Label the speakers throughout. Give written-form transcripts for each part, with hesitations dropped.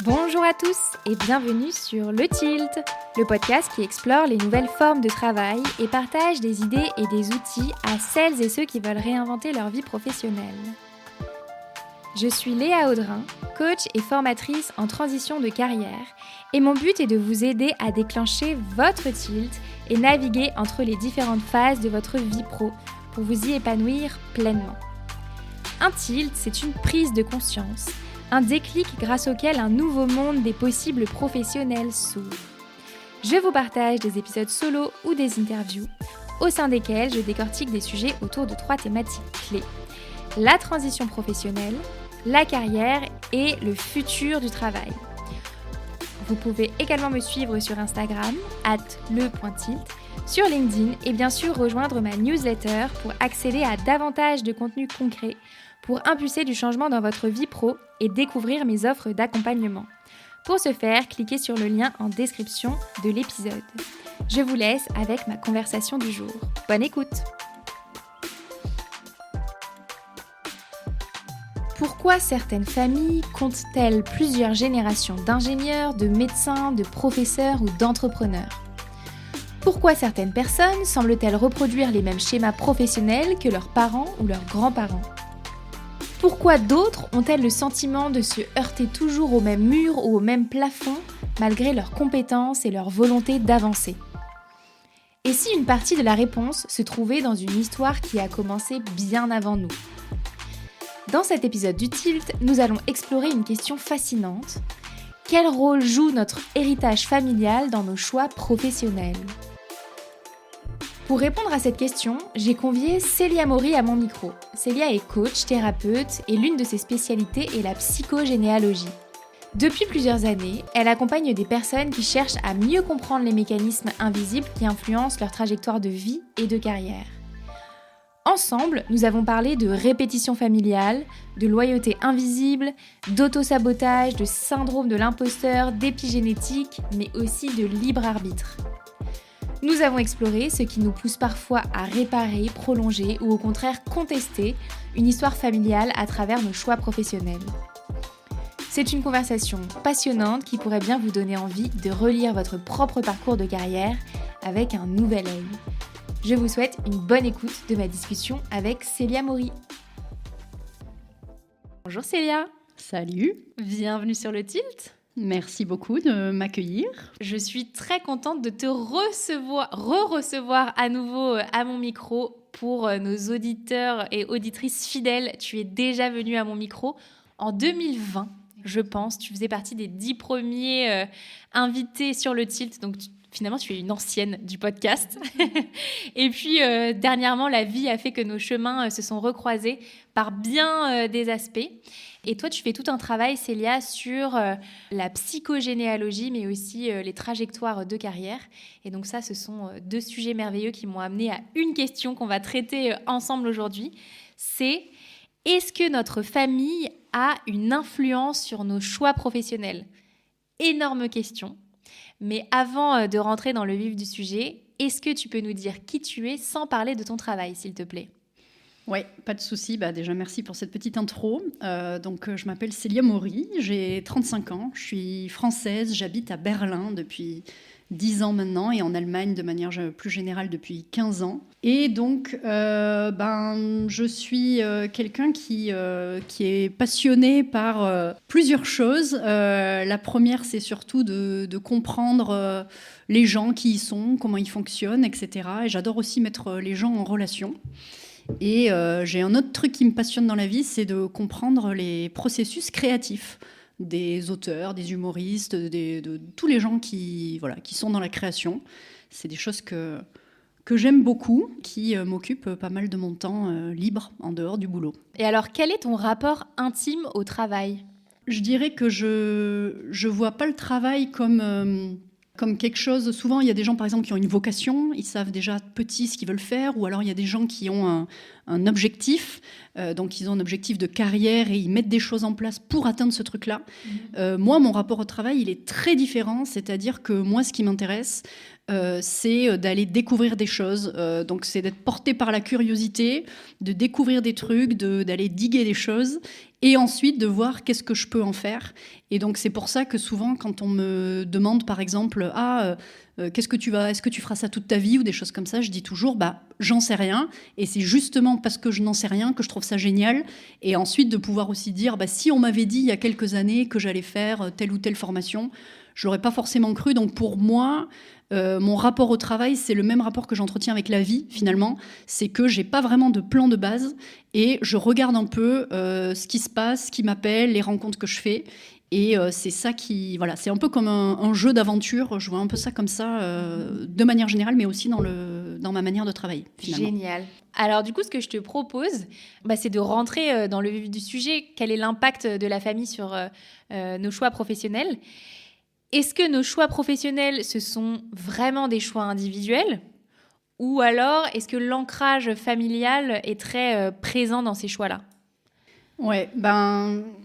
Speaker 1: Bonjour à tous et bienvenue sur Le Tilt, le podcast qui explore les nouvelles formes de travail et partage des idées et des outils à celles et ceux qui veulent réinventer leur vie professionnelle. Je suis Léa Audrin, coach et formatrice en transition de carrière et mon but est de vous aider à déclencher votre tilt et naviguer entre les différentes phases de votre vie pro pour vous y épanouir pleinement. Un tilt, c'est une prise de conscience, un déclic grâce auquel un nouveau monde des possibles professionnels s'ouvre. Je vous partage des épisodes solo ou des interviews, au sein desquels je décortique des sujets autour de 3 thématiques clés. La transition professionnelle, la carrière et le futur du travail. Vous pouvez également me suivre sur Instagram, @le.tilt, sur LinkedIn et bien sûr rejoindre ma newsletter pour accéder à davantage de contenu concret, pour impulser du changement dans votre vie pro et découvrir mes offres d'accompagnement. Pour ce faire, cliquez sur le lien en description de l'épisode. Je vous laisse avec ma conversation du jour. Bonne écoute! Pourquoi certaines familles comptent-elles plusieurs générations d'ingénieurs, de médecins, de professeurs ou d'entrepreneurs ? Pourquoi certaines personnes semblent-elles reproduire les mêmes schémas professionnels que leurs parents ou leurs grands-parents ? Pourquoi d'autres ont-elles le sentiment de se heurter toujours au même mur ou au même plafond, malgré leurs compétences et leur volonté d'avancer ? Et si une partie de la réponse se trouvait dans une histoire qui a commencé bien avant nous ? Dans cet épisode du Tilt, nous allons explorer une question fascinante. Quel rôle joue notre héritage familial dans nos choix professionnels ? Pour répondre à cette question, j'ai convié Célia Maury à mon micro. Célia est coach, thérapeute et l'une de ses spécialités est la psychogénéalogie. Depuis plusieurs années, elle accompagne des personnes qui cherchent à mieux comprendre les mécanismes invisibles qui influencent leur trajectoire de vie et de carrière. Ensemble, nous avons parlé de répétition familiale, de loyauté invisible, d'autosabotage, de syndrome de l'imposteur, d'épigénétique, mais aussi de libre arbitre. Nous avons exploré ce qui nous pousse parfois à réparer, prolonger ou au contraire contester une histoire familiale à travers nos choix professionnels. C'est une conversation passionnante qui pourrait bien vous donner envie de relire votre propre parcours de carrière avec un nouvel œil. Je vous souhaite une bonne écoute de ma discussion avec Célia Maury. Bonjour Célia.
Speaker 2: Salut.
Speaker 1: Bienvenue sur le Tilt.
Speaker 2: Merci beaucoup de m'accueillir.
Speaker 1: Je suis très contente de te recevoir à nouveau à mon micro pour nos auditeurs et auditrices fidèles. Tu es déjà venue à mon micro en 2020, je pense. Tu faisais partie des 10 premiers invités sur le Tilt, donc finalement, tu es une ancienne du podcast. Et puis, dernièrement, la vie a fait que nos chemins se sont recroisés par bien des aspects. Et toi, tu fais tout un travail, Célia, sur la psychogénéalogie, mais aussi les trajectoires de carrière. Et donc ça, ce sont 2 sujets merveilleux qui m'ont amené à une question qu'on va traiter ensemble aujourd'hui. C'est, est-ce que notre famille a une influence sur nos choix professionnels ? Énorme question. Mais avant de rentrer dans le vif du sujet, est-ce que tu peux nous dire qui tu es sans parler de ton travail, s'il te plaît ?
Speaker 2: Oui, pas de souci. Déjà, merci pour cette petite intro. Je m'appelle Célia Maury, j'ai 35 ans, je suis française, j'habite à Berlin depuis 10 ans maintenant et en Allemagne de manière plus générale depuis 15 ans. Et donc, je suis quelqu'un qui est passionné par plusieurs choses. La première, c'est surtout de comprendre les gens qui y sont, comment ils fonctionnent, etc. Et j'adore aussi mettre les gens en relation. Et j'ai un autre truc qui me passionne dans la vie, c'est de comprendre les processus créatifs des auteurs, des humoristes, de tous les gens qui sont dans la création. C'est des choses que j'aime beaucoup, qui m'occupent pas mal de mon temps libre en dehors du boulot.
Speaker 1: Et alors, quel est ton rapport intime au travail ?
Speaker 2: Je dirais que je vois pas le travail comme quelque chose. Souvent, il y a des gens, par exemple, qui ont une vocation, ils savent déjà petit ce qu'ils veulent faire, ou alors il y a des gens qui ont un objectif, donc ils ont un objectif de carrière et ils mettent des choses en place pour atteindre ce truc-là. Moi, mon rapport au travail, il est très différent, c'est-à-dire que moi, ce qui m'intéresse, c'est d'aller découvrir des choses. Donc c'est d'être porté par la curiosité, de découvrir des trucs, d'aller diguer des choses et ensuite de voir qu'est-ce que je peux en faire. Et donc c'est pour ça que souvent quand on me demande par exemple est-ce que tu feras ça toute ta vie ou des choses comme ça, je dis toujours j'en sais rien, et c'est justement parce que je n'en sais rien que je trouve ça génial. Et ensuite de pouvoir aussi dire si on m'avait dit il y a quelques années que j'allais faire telle ou telle formation, je l'aurais pas forcément cru. Donc pour moi, mon rapport au travail, c'est le même rapport que j'entretiens avec la vie, finalement. C'est que j'ai pas vraiment de plan de base et je regarde un peu ce qui se passe, ce qui m'appelle, les rencontres que je fais. Et c'est ça qui... Voilà, c'est un peu comme un jeu d'aventure. Je vois un peu ça comme ça, de manière générale, mais aussi dans ma manière de travailler, finalement.
Speaker 1: Génial. Alors du coup, ce que je te propose, c'est de rentrer dans le vif du sujet. Quel est l'impact de la famille sur nos choix professionnels ? Est-ce que nos choix professionnels, ce sont vraiment des choix individuels ? Ou alors, est-ce que l'ancrage familial est très présent dans ces choix-là ?
Speaker 2: Ouais,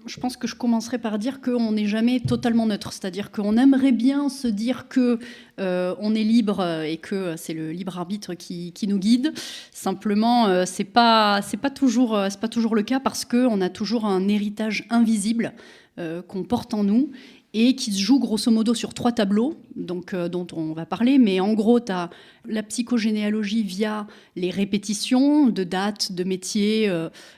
Speaker 2: je pense que je commencerai par dire qu'on n'est jamais totalement neutre. C'est-à-dire qu'on aimerait bien se dire que on est libre et que c'est le libre arbitre qui nous guide. Simplement, c'est pas toujours le cas, parce qu'on a toujours un héritage invisible qu'on porte en nous et qui se joue grosso modo sur 3 tableaux, donc, dont on va parler. Mais en gros, tu as la psychogénéalogie via les répétitions de dates, de métiers,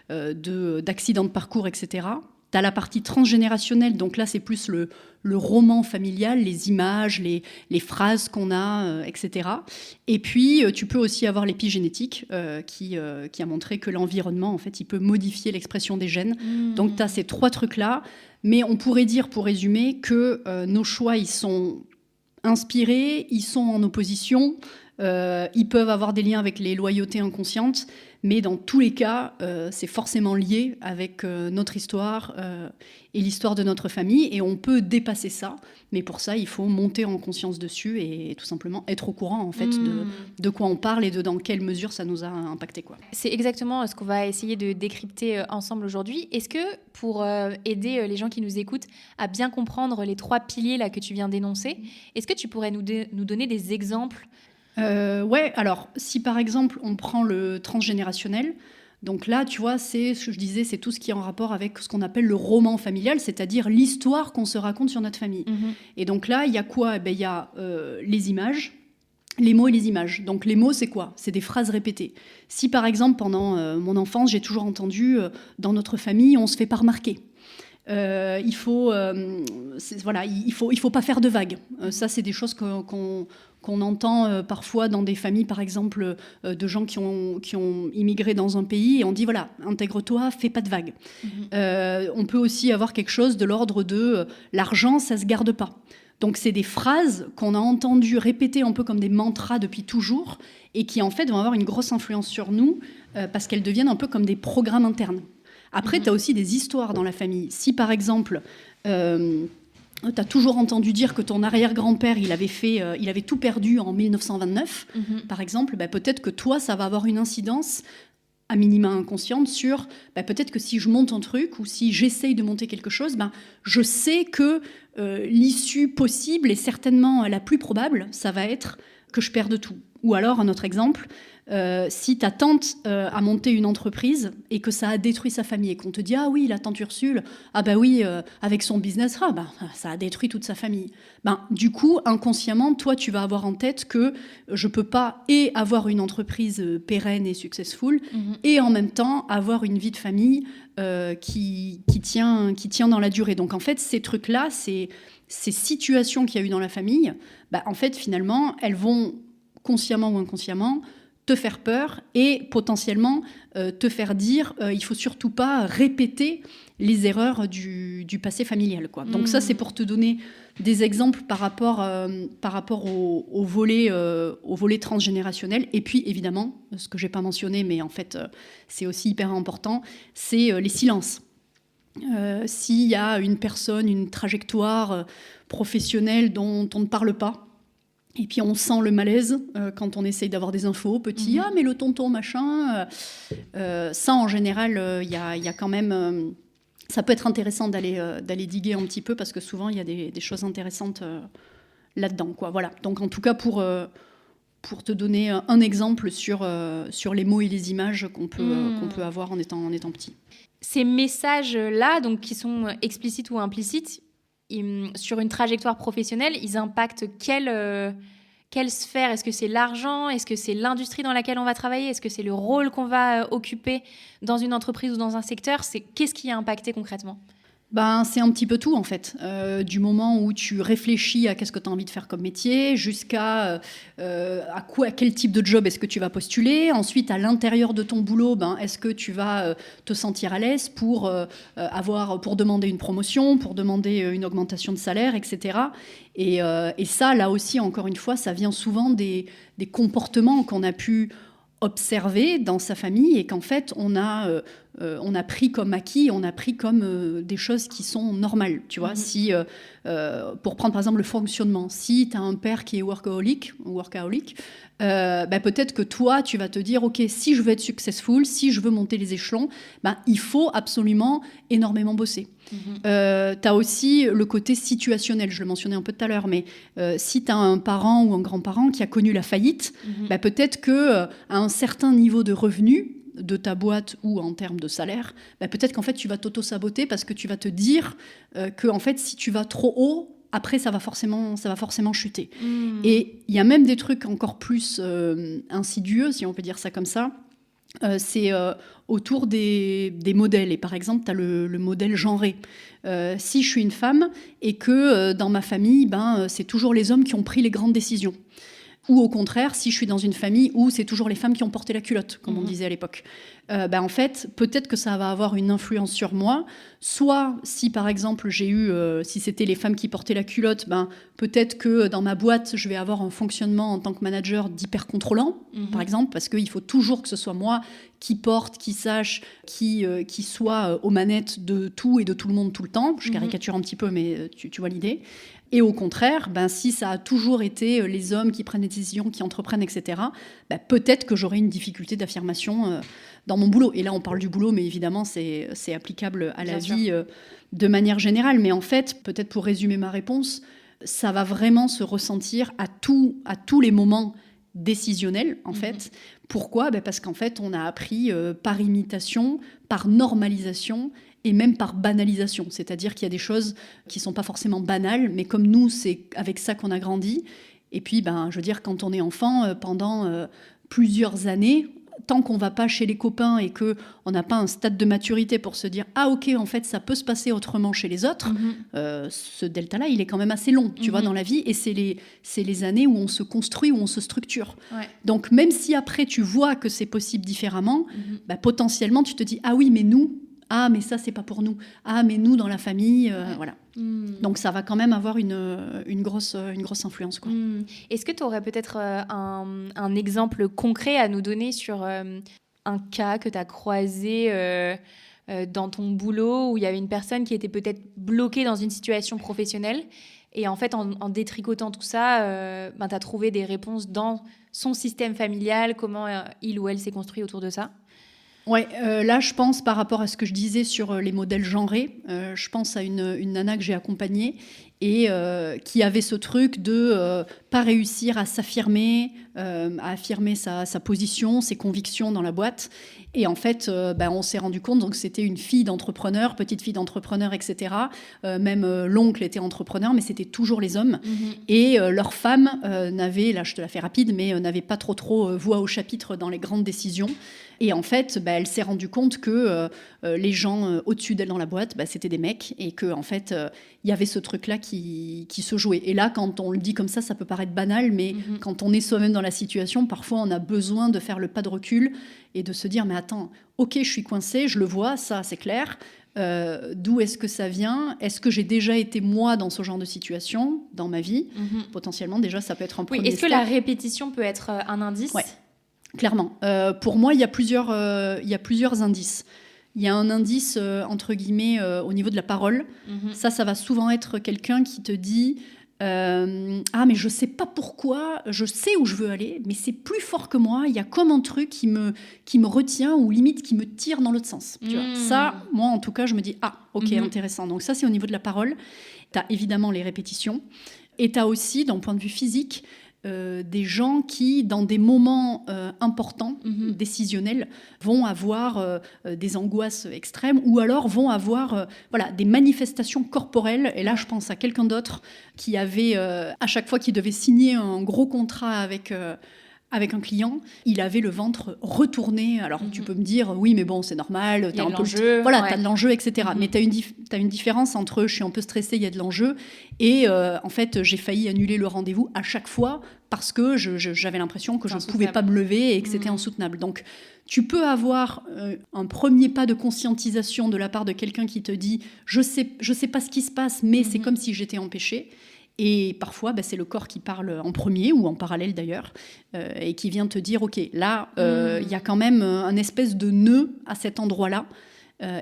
Speaker 2: d'accidents de parcours, etc. Tu as la partie transgénérationnelle, donc là c'est plus le roman familial, les images, les phrases qu'on a, etc. Et puis tu peux aussi avoir l'épigénétique qui a montré que l'environnement, en fait, il peut modifier l'expression des gènes. Donc tu as ces 3 trucs-là. Mais on pourrait dire, pour résumer, que nos choix, ils sont inspirés, ils sont en opposition, ils peuvent avoir des liens avec les loyautés inconscientes, mais dans tous les cas, c'est forcément lié avec notre histoire et l'histoire de notre famille, et on peut dépasser ça. Mais pour ça, il faut monter en conscience dessus et tout simplement être au courant, en fait, de quoi on parle et dans quelle mesure ça nous a impacté, quoi.
Speaker 1: C'est exactement ce qu'on va essayer de décrypter ensemble aujourd'hui. Est-ce que pour aider les gens qui nous écoutent à bien comprendre les 3 piliers là que tu viens d'énoncer, est-ce que tu pourrais nous donner des exemples ?
Speaker 2: Ouais, alors si par exemple on prend le transgénérationnel, donc là tu vois, c'est ce que je disais, c'est tout ce qui est en rapport avec ce qu'on appelle le roman familial, c'est-à-dire l'histoire qu'on se raconte sur notre famille. Et donc là il y a quoi ? Il y a les images, les mots et les images. Donc les mots, c'est quoi ? C'est des phrases répétées. Si par exemple pendant mon enfance j'ai toujours entendu dans notre famille on se fait pas remarquer. Il faut pas faire de vagues. Ça, c'est des choses qu'on entend parfois dans des familles, par exemple, de gens qui ont immigré dans un pays, et on dit voilà, intègre-toi, fais pas de vagues. On peut aussi avoir quelque chose de l'ordre de l'argent, ça se garde pas. Donc c'est des phrases qu'on a entendues répéter un peu comme des mantras depuis toujours, et qui en fait vont avoir une grosse influence sur nous parce qu'elles deviennent un peu comme des programmes internes. Après, tu as aussi des histoires dans la famille. Si, par exemple, tu as toujours entendu dire que ton arrière-grand-père, il avait tout perdu en 1929, par exemple, peut-être que toi, ça va avoir une incidence à minima inconsciente sur peut-être que si je monte un truc ou si j'essaye de monter quelque chose, je sais que l'issue possible et certainement la plus probable, ça va être que je perde tout. Ou alors, un autre exemple... si ta tante a monté une entreprise et que ça a détruit sa famille et qu'on te dit ah oui, la tante Ursule, avec son business, ça a détruit toute sa famille. Du coup, inconsciemment, toi, tu vas avoir en tête que je peux pas et avoir une entreprise pérenne et successful et en même temps avoir une vie de famille qui tient dans la durée. Donc en fait, ces trucs-là, ces situations qu'il y a eu dans la famille, en fait, finalement, elles vont consciemment ou inconsciemment te faire peur et potentiellement te faire dire il faut surtout pas répéter les erreurs du passé familial, quoi. Donc ça, c'est pour te donner des exemples par rapport au volet transgénérationnel. Et puis évidemment, ce que j'ai pas mentionné, mais en fait c'est aussi hyper important, c'est les silences. S'il y a une personne, une trajectoire professionnelle dont on ne parle pas, et puis on sent le malaise quand on essaye d'avoir des infos, petit, ah mais le tonton machin, ça en général, il y a quand même, ça peut être intéressant d'aller diguer un petit peu, parce que souvent il y a des choses intéressantes là-dedans, quoi. Voilà. Donc en tout cas pour te donner un exemple sur les mots et les images qu'on peut avoir en étant petit.
Speaker 1: Ces messages-là, donc, qui sont explicites ou implicites, sur une trajectoire professionnelle, ils impactent quelle sphère? Est-ce que c'est l'argent? Est-ce que c'est l'industrie dans laquelle on va travailler? Est-ce que c'est le rôle qu'on va occuper dans une entreprise ou dans un secteur? Qu'est-ce qui est impacté concrètement?
Speaker 2: C'est un petit peu tout en fait, du moment où tu réfléchis à qu'est-ce que tu as envie de faire comme métier, jusqu'à à quel type de job est-ce que tu vas postuler. Ensuite, à l'intérieur de ton boulot, est-ce que tu vas te sentir à l'aise pour demander une promotion, pour demander une augmentation de salaire, etc. Et ça, là aussi, encore une fois, ça vient souvent des comportements qu'on a pu observer dans sa famille et qu'en fait on a pris comme acquis, on a pris comme des choses qui sont normales, tu vois. Si pour prendre par exemple le fonctionnement, si tu as un père qui est workaholic, peut-être que toi tu vas te dire ok, si je veux être successful, si je veux monter les échelons, il faut absolument énormément bosser. Tu as aussi le côté situationnel, je le mentionnais un peu tout à l'heure, mais si tu as un parent ou un grand-parent qui a connu la faillite, peut-être qu'à un certain niveau de revenu de ta boîte ou en termes de salaire, peut-être qu'en fait tu vas t'auto-saboter parce que tu vas te dire que en fait, si tu vas trop haut, après ça va forcément chuter. Et il y a même des trucs encore plus insidieux, si on peut dire ça comme ça. C'est autour des modèles. Et par exemple, tu as le modèle genré. Si je suis une femme et que dans ma famille, c'est toujours les hommes qui ont pris les grandes décisions. Ou au contraire, si je suis dans une famille où c'est toujours les femmes qui ont porté la culotte, comme on disait à l'époque. En fait, peut-être que ça va avoir une influence sur moi. Soit, si par exemple, si c'était les femmes qui portaient la culotte, peut-être que dans ma boîte, je vais avoir un fonctionnement en tant que manager d'hyper contrôlant, par exemple, parce qu'il faut toujours que ce soit moi qui porte, qui sache, qui soit aux manettes de tout et de tout le monde tout le temps. Je caricature un petit peu, mais tu vois l'idée. Et au contraire, si ça a toujours été les hommes qui prennent des décisions, qui entreprennent, etc., peut-être que j'aurai une difficulté d'affirmation dans mon boulot. Et là, on parle du boulot, mais évidemment, c'est applicable à la vie de manière générale. Mais en fait, peut-être pour résumer ma réponse, ça va vraiment se ressentir à tous les moments décisionnels, en fait. Pourquoi ? Parce qu'en fait, on a appris par imitation, par normalisation, et même par banalisation, c'est-à-dire qu'il y a des choses qui ne sont pas forcément banales, mais comme nous, c'est avec ça qu'on a grandi. Et puis, je veux dire, quand on est enfant, pendant plusieurs années, tant qu'on ne va pas chez les copains et qu'on n'a pas un stade de maturité pour se dire « Ah ok, en fait, ça peut se passer autrement chez les autres », ce delta-là, il est quand même assez long, tu vois, dans la vie. Et c'est les années où on se construit, où on se structure. Ouais. Donc, même si après, tu vois que c'est possible différemment, potentiellement, tu te dis « Ah oui, mais nous… » Ah, mais ça, c'est pas pour nous. Ah, mais nous, dans la famille, voilà. Donc, ça va quand même avoir une grosse influence, quoi.
Speaker 1: Est-ce que tu aurais peut-être un exemple concret à nous donner sur un cas que tu as croisé dans ton boulot où il y avait une personne qui était peut-être bloquée dans une situation professionnelle et en fait, en détricotant tout ça, tu as trouvé des réponses dans son système familial, comment il ou elle s'est construit autour de ça ?
Speaker 2: Ouais, là, je pense, par rapport à ce que je disais sur les modèles genrés, je pense à une nana que j'ai accompagnée et qui avait ce truc de pas réussir à s'affirmer, à affirmer sa position, ses convictions dans la boîte. Et en fait, on s'est rendu compte, donc c'était une fille d'entrepreneur, petite fille d'entrepreneur, etc. Même l'oncle était entrepreneur, mais c'était toujours les hommes. Et leurs femmes n'avaient, là je te la fais rapide, mais n'avaient pas trop voix au chapitre dans les grandes décisions. Et en fait, elle s'est rendue compte que les gens au-dessus d'elle dans la boîte, c'était des mecs et qu'en fait, il y avait ce truc-là qui se jouait. Et là, quand on le dit comme ça peut paraître banal, mais quand on est soi-même dans la situation, parfois on a besoin de faire le pas de recul et de se dire, mais attends, ok, je suis coincée, je le vois, ça c'est clair. D'où est-ce que ça vient ? Est-ce que j'ai déjà été moi dans ce genre de situation dans ma vie ? Potentiellement, déjà, ça peut être un premier
Speaker 1: step. Est-ce que la répétition peut être un indice ?
Speaker 2: Ouais. Clairement. Pour moi, il y a plusieurs indices. Il y a un indice, entre guillemets, au niveau de la parole. Ça va souvent être quelqu'un qui te dit « Ah, mais je ne sais pas pourquoi, je sais où je veux aller, mais c'est plus fort que moi. Il y a comme un truc qui me retient ou limite qui me tire dans l'autre sens. » Tu vois. Ça, moi, en tout cas, je me dis « Ah, ok, intéressant. » Donc ça, c'est au niveau de la parole. Tu as évidemment les répétitions. Et tu as aussi, d'un point de vue physique, des gens qui, dans des moments importants, décisionnels, vont avoir des angoisses extrêmes ou alors vont avoir des manifestations corporelles. Et là, je pense à quelqu'un d'autre qui avait, à chaque fois qu'il devait signer un gros contrat avec un client, il avait le ventre retourné. Alors, tu peux me dire, oui, mais bon, c'est normal,
Speaker 1: il y a de l'enjeu.
Speaker 2: T'as de l'enjeu, etc. Mais t'as une différence entre je suis un peu stressée, il y a de l'enjeu, et en fait, j'ai failli annuler le rendez-vous à chaque fois parce que j'avais l'impression que je ne pouvais pas me lever et que c'était insoutenable. Donc, tu peux avoir un premier pas de conscientisation de la part de quelqu'un qui te dit « je sais pas ce qui se passe, mais c'est comme si j'étais empêchée ». Et parfois, c'est le corps qui parle en premier, ou en parallèle d'ailleurs, et qui vient te dire, OK, là, il y a quand même un espèce de nœud à cet endroit-là.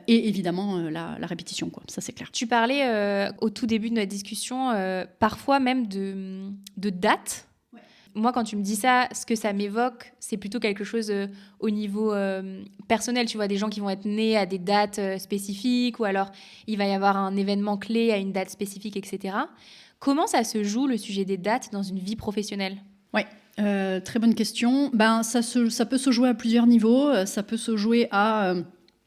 Speaker 2: Et évidemment, la répétition, quoi. Ça, c'est clair.
Speaker 1: Tu parlais au tout début de notre discussion, parfois même de date. Ouais. Moi, quand tu me dis ça, ce que ça m'évoque, c'est plutôt quelque chose au niveau personnel. Tu vois, des gens qui vont être nés à des dates spécifiques, ou alors il va y avoir un événement clé à une date spécifique, etc. Comment ça se joue, le sujet des dates, dans une vie professionnelle ?
Speaker 2: Oui, très bonne question. Ça peut se jouer à plusieurs niveaux. Ça peut se jouer à...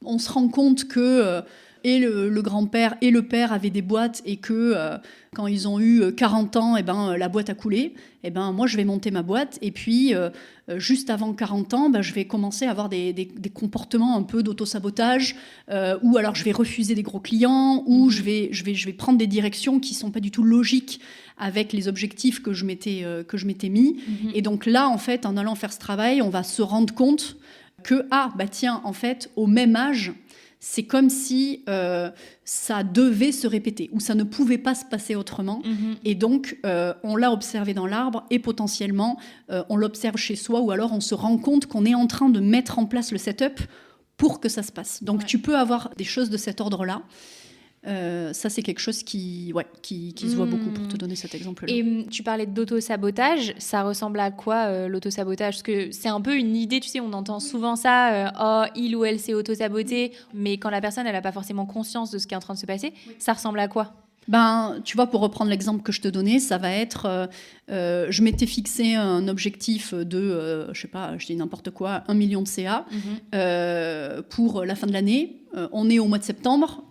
Speaker 2: on se rend compte que et le grand-père et le père avaient des boîtes et que quand ils ont eu 40 ans, la boîte a coulé. Moi, je vais monter ma boîte. Et puis, juste avant 40 ans, je vais commencer à avoir des comportements un peu d'auto-sabotage, ou alors je vais refuser des gros clients, ou je vais prendre des directions qui ne sont pas du tout logiques avec les objectifs que je m'étais mis. Et donc là, en fait, en allant faire ce travail, on va se rendre compte que, tiens, en fait, au même âge, c'est comme si ça devait se répéter, ou ça ne pouvait pas se passer autrement. Et donc, on l'a observé dans l'arbre, et potentiellement, on l'observe chez soi, ou alors on se rend compte qu'on est en train de mettre en place le setup pour que ça se passe. Donc, tu peux avoir des choses de cet ordre-là. Ça, c'est quelque chose qui se voit beaucoup, pour te donner cet exemple-là.
Speaker 1: Et tu parlais d'auto-sabotage. Ça ressemble à quoi, l'auto-sabotage ? Parce que c'est un peu une idée, tu sais, on entend souvent ça, il ou elle s'est auto-saboté, mais quand la personne, elle n'a pas forcément conscience de ce qui est en train de se passer, ça ressemble à quoi ?
Speaker 2: Tu vois, pour reprendre l'exemple que je te donnais, ça va être, je m'étais fixé un objectif de, je sais pas, je dis n'importe quoi, 1 million de CA pour la fin de l'année. On est au mois de septembre,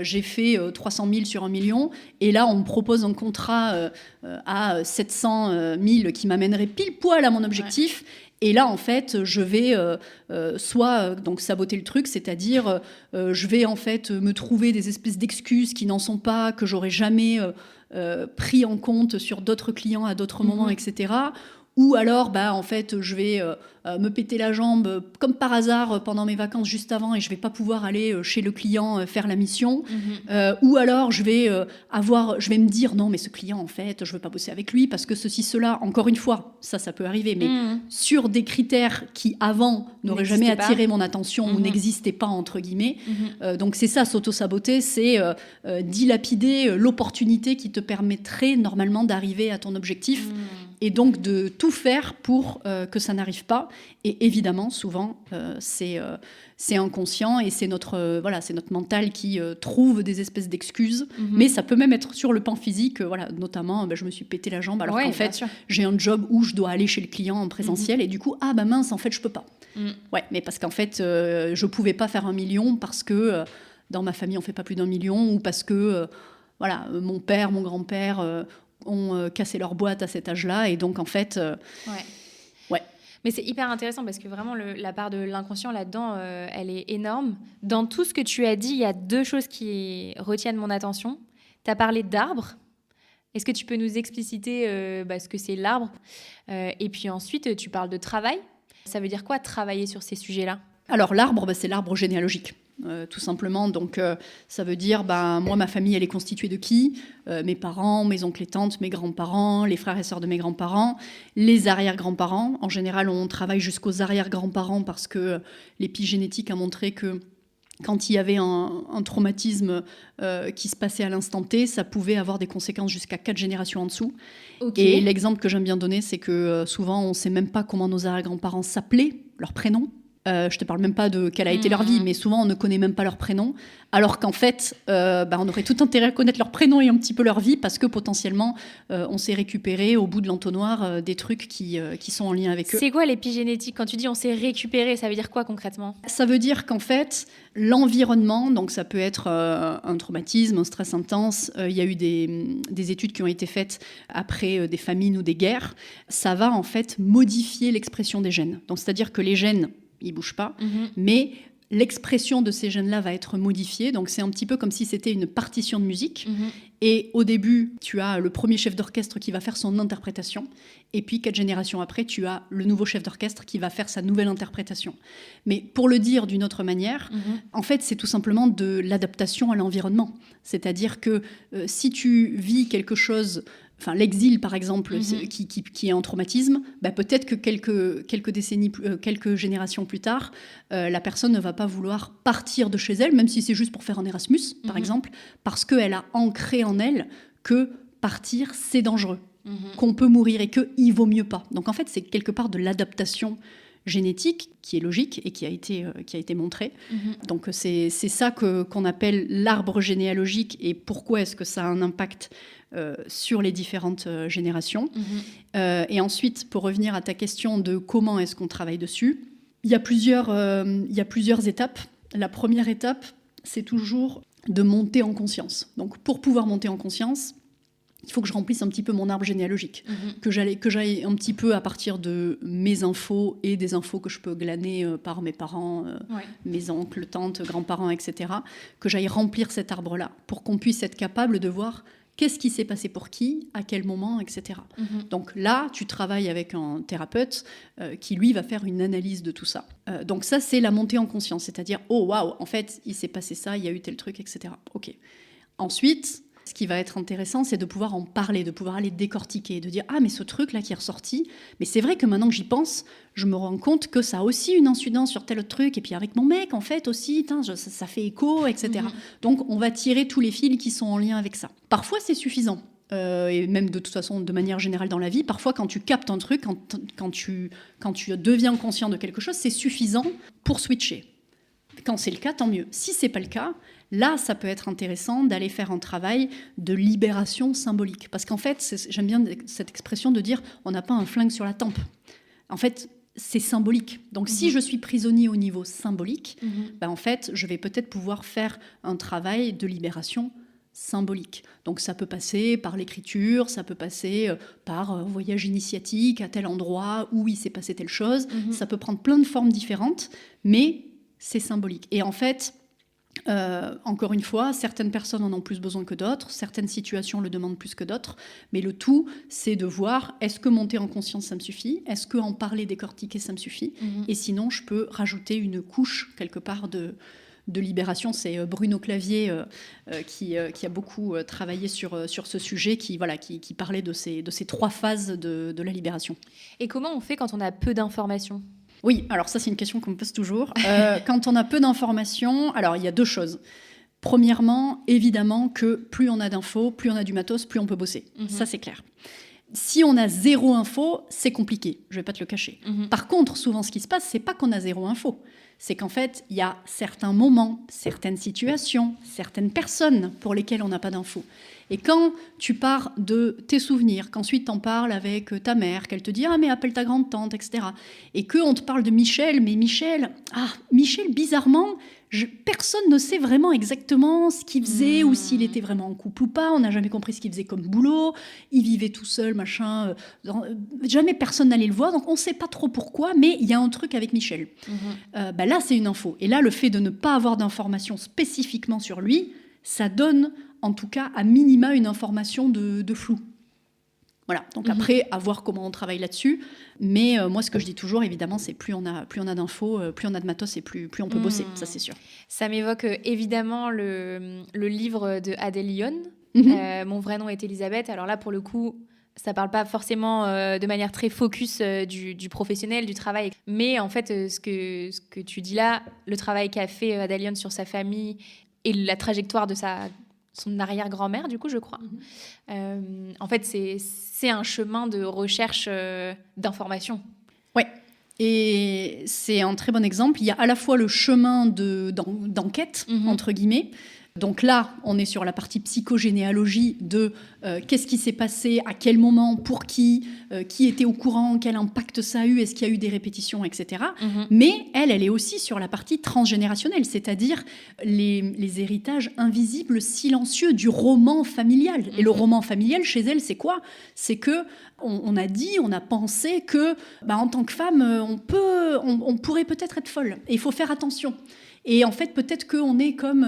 Speaker 2: j'ai fait 300 000 sur 1 million, et là, on me propose un contrat à 700 000 qui m'amènerait pile poil à mon objectif. Ouais. Et là, en fait, je vais donc saboter le truc, c'est-à-dire je vais en fait me trouver des espèces d'excuses qui n'en sont pas, que j'aurais jamais pris en compte sur d'autres clients à d'autres moments, etc. Ou alors, en fait, je vais me péter la jambe comme par hasard pendant mes vacances juste avant, et je vais pas pouvoir aller chez le client faire la mission. Ou alors, je vais me dire non, mais ce client, en fait, je veux pas bosser avec lui parce que ceci, cela. Encore une fois, ça peut arriver, mais sur des critères qui avant n'auraient jamais attiré mon attention ou n'existaient pas entre guillemets. Donc c'est ça, s'auto-saboter, c'est dilapider l'opportunité qui te permettrait normalement d'arriver à ton objectif. Et donc de tout faire pour que ça n'arrive pas. Et évidemment, souvent, c'est inconscient, et c'est notre mental qui trouve des espèces d'excuses. Mais ça peut même être sur le plan physique. Notamment, je me suis pété la jambe alors qu'en fait, j'ai un job où je dois aller chez le client en présentiel. Et du coup, mince, en fait, je peux pas. Ouais, mais parce qu'en fait, je pouvais pas faire 1 million parce que dans ma famille, on fait pas plus d'1 million, ou parce que mon père, mon grand-père... ont cassé leur boîte à cet âge-là, et donc en fait ouais.
Speaker 1: Mais c'est hyper intéressant parce que vraiment la part de l'inconscient là-dedans, elle est énorme. Dans tout ce que tu as dit, il y a 2 choses qui retiennent mon attention. Tu as parlé d'arbre. Est-ce que tu peux nous expliciter ce que c'est l'arbre ? Et puis ensuite, tu parles de travail. Ça veut dire quoi, travailler sur ces sujets-là ?
Speaker 2: Alors l'arbre, c'est l'arbre généalogique. Tout simplement, donc ça veut dire moi, ma famille, elle est constituée de qui ? Mes parents, mes oncles et tantes, mes grands-parents, les frères et sœurs de mes grands-parents, les arrière-grands-parents. En général, on travaille jusqu'aux arrière-grands-parents parce que l'épigénétique a montré que quand il y avait un traumatisme qui se passait à l'instant T, ça pouvait avoir des conséquences jusqu'à 4 générations en dessous. Okay. Et l'exemple que j'aime bien donner, c'est que souvent, on ne sait même pas comment nos arrière-grands-parents s'appelaient, leur prénom. Je te parle même pas de quelle a été leur vie, mais souvent on ne connaît même pas leur prénom, alors qu'en fait, on aurait tout intérêt à connaître leur prénom et un petit peu leur vie, parce que potentiellement, on s'est récupéré au bout de l'entonnoir des trucs qui sont en lien avec eux.
Speaker 1: C'est quoi l'épigénétique? Quand tu dis on s'est récupéré, ça veut dire quoi concrètement?
Speaker 2: Ça veut dire qu'en fait, l'environnement, donc ça peut être un traumatisme, un stress intense, il y a eu des études qui ont été faites après des famines ou des guerres, ça va en fait modifier l'expression des gènes. Donc c'est-à-dire que les gènes, ils ne bougent pas, mais l'expression de ces gènes-là va être modifiée. Donc c'est un petit peu comme si c'était une partition de musique. Et au début, tu as le premier chef d'orchestre qui va faire son interprétation. Et puis 4 générations après, tu as le nouveau chef d'orchestre qui va faire sa nouvelle interprétation. Mais pour le dire d'une autre manière, en fait, c'est tout simplement de l'adaptation à l'environnement. C'est-à-dire que si tu vis quelque chose... Enfin, l'exil, par exemple, qui est un traumatisme, peut-être que quelques générations plus tard, la personne ne va pas vouloir partir de chez elle, même si c'est juste pour faire un Erasmus, par exemple, parce qu'elle a ancré en elle que partir, c'est dangereux, qu'on peut mourir et qu'il vaut mieux pas. Donc en fait, c'est quelque part de l'adaptation génétique qui est logique et qui a été montrée. Donc c'est ça qu'on appelle l'arbre généalogique, et pourquoi est-ce que ça a un impact sur les différentes générations. Et ensuite, pour revenir à ta question de comment est-ce qu'on travaille dessus, il y a plusieurs étapes. La première étape, c'est toujours de monter en conscience. Donc pour pouvoir monter en conscience, il faut que je remplisse un petit peu mon arbre généalogique, que j'aille un petit peu à partir de mes infos et des infos que je peux glaner par mes parents, mes oncles, tantes, grands-parents, etc., que j'aille remplir cet arbre-là pour qu'on puisse être capable de voir qu'est-ce qui s'est passé pour qui, à quel moment, etc. Donc là, tu travailles avec un thérapeute qui, lui, va faire une analyse de tout ça. Donc ça, c'est la montée en conscience, c'est-à-dire, oh, waouh, en fait, il s'est passé ça, il y a eu tel truc, etc. OK. Ensuite... ce qui va être intéressant, c'est de pouvoir en parler, de pouvoir aller décortiquer, de dire « Ah, mais ce truc-là qui est ressorti, mais c'est vrai que maintenant que j'y pense, je me rends compte que ça a aussi une incidence sur tel autre truc, et puis avec mon mec, en fait, aussi, ça fait écho, etc. » Donc, on va tirer tous les fils qui sont en lien avec ça. Parfois, c'est suffisant. Et même de toute façon, de manière générale dans la vie, parfois, quand tu captes un truc, quand tu deviens conscient de quelque chose, c'est suffisant pour switcher. Quand c'est le cas, tant mieux. Si c'est pas le cas, là, ça peut être intéressant d'aller faire un travail de libération symbolique. Parce qu'en fait, j'aime bien cette expression de dire « on n'a pas un flingue sur la tempe ». En fait, c'est symbolique. Donc, si je suis prisonnier au niveau symbolique, en fait, je vais peut-être pouvoir faire un travail de libération symbolique. Donc, ça peut passer par l'écriture, ça peut passer par un voyage initiatique à tel endroit où il s'est passé telle chose. Ça peut prendre plein de formes différentes, mais c'est symbolique. Et en fait... encore une fois, certaines personnes en ont plus besoin que d'autres, certaines situations le demandent plus que d'autres, mais le tout, c'est de voir, est-ce que monter en conscience, ça me suffit? Est-ce qu'en parler, décortiquer, ça me suffit? Et sinon, je peux rajouter une couche, quelque part, de libération. C'est Bruno Clavier qui a beaucoup travaillé sur ce sujet, qui parlait de ces 3 phases de la libération.
Speaker 1: Et comment on fait quand on a peu d'informations ?
Speaker 2: Oui, alors ça, c'est une question qu'on me pose toujours. Quand on a peu d'informations, alors il y a 2 choses. Premièrement, évidemment que plus on a d'infos, plus on a du matos, plus on peut bosser. Ça, c'est clair. Si on a 0 info, c'est compliqué, je ne vais pas te le cacher. Par contre, souvent, ce qui se passe, c'est pas qu'on a 0 info. C'est qu'en fait, il y a certains moments, certaines situations, certaines personnes pour lesquelles on n'a pas d'infos. Et quand tu pars de tes souvenirs, qu'ensuite t'en parles avec ta mère, qu'elle te dit « Ah, mais appelle ta grande-tante, etc. » Et qu'on te parle de Michel, mais Michel, bizarrement, personne ne sait vraiment exactement ce qu'il faisait ou s'il était vraiment en couple ou pas. On n'a jamais compris ce qu'il faisait comme boulot. Il vivait tout seul, machin. Jamais personne n'allait le voir, donc on ne sait pas trop pourquoi, mais il y a un truc avec Michel. Là, c'est une info. Et là, le fait de ne pas avoir d'informations spécifiquement sur lui, ça donne, en tout cas, à minima, une information de flou. Voilà, donc après, à voir comment on travaille là-dessus. Mais moi, ce que je dis toujours, évidemment, c'est plus on a d'infos, plus on a de matos et plus on peut bosser, ça c'est sûr.
Speaker 1: Ça m'évoque évidemment le livre de Adèle Lyon. Mon vrai nom est Elisabeth. Alors là, pour le coup, ça parle pas forcément de manière très focus du professionnel, du travail. Mais en fait, ce que tu dis là, le travail qu'a fait Adèle Lyon sur sa famille et la trajectoire de son arrière-grand-mère, du coup, je crois. En fait, c'est un chemin de recherche d'information.
Speaker 2: Ouais, Et c'est un très bon exemple. Il y a à la fois le chemin d'enquête, entre guillemets. Donc là, on est sur la partie psychogénéalogie de qu'est-ce qui s'est passé, à quel moment, pour qui était au courant, quel impact ça a eu, est-ce qu'il y a eu des répétitions, etc. Mais elle est aussi sur la partie transgénérationnelle, c'est-à-dire les héritages invisibles, silencieux du roman familial. Et le roman familial, chez elle, c'est quoi ? C'est que on a pensé que, en tant que femme, on pourrait peut-être être folle. Et il faut faire attention. Et en fait, peut-être qu'on est comme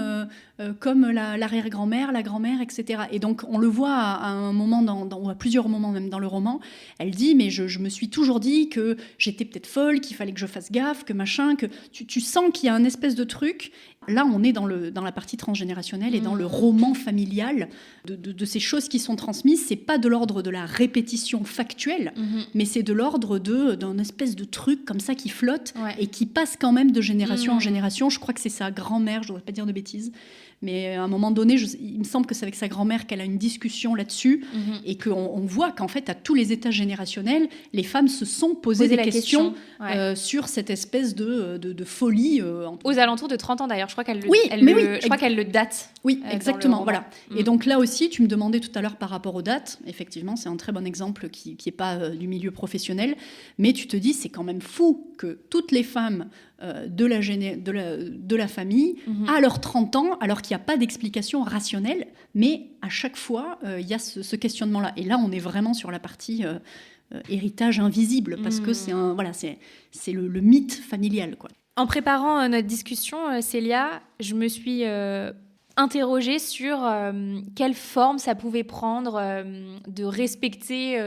Speaker 2: l'arrière-grand-mère, la grand-mère, etc. Et donc, on le voit à un moment, ou à plusieurs moments même dans le roman. Elle dit, mais je me suis toujours dit que j'étais peut-être folle, qu'il fallait que je fasse gaffe, que machin, que tu sens qu'il y a un espèce de truc. Là, on est dans la partie transgénérationnelle et dans le roman familial de ces choses qui sont transmises. C'est pas de l'ordre de la répétition factuelle, mais c'est de l'ordre d'un espèce de truc comme ça qui flotte et qui passe quand même de génération en génération. Je crois que c'est sa grand-mère, je ne devrais pas dire de bêtises, mais à un moment donné, il me semble que c'est avec sa grand-mère qu'elle a une discussion là-dessus et qu'on voit qu'en fait, à tous les étages générationnels, les femmes se sont posées des questions sur cette espèce de folie.
Speaker 1: Aux alentours de 30 ans d'ailleurs, je crois qu'elle
Speaker 2: je
Speaker 1: crois qu'elle le date.
Speaker 2: Oui, exactement, voilà. Et donc là aussi, tu me demandais tout à l'heure par rapport aux dates. Effectivement, c'est un très bon exemple qui n'est pas du milieu professionnel, mais tu te dis, c'est quand même fou que toutes les femmes de la famille, à leurs 30 ans, alors qu'il n'y a pas d'explication rationnelle, mais à chaque fois, il y a ce questionnement-là. Et là, on est vraiment sur la partie héritage invisible, parce que c'est le mythe familial, quoi.
Speaker 1: En préparant notre discussion, Célia, je me suis interrogée sur quelle forme ça pouvait prendre de respecter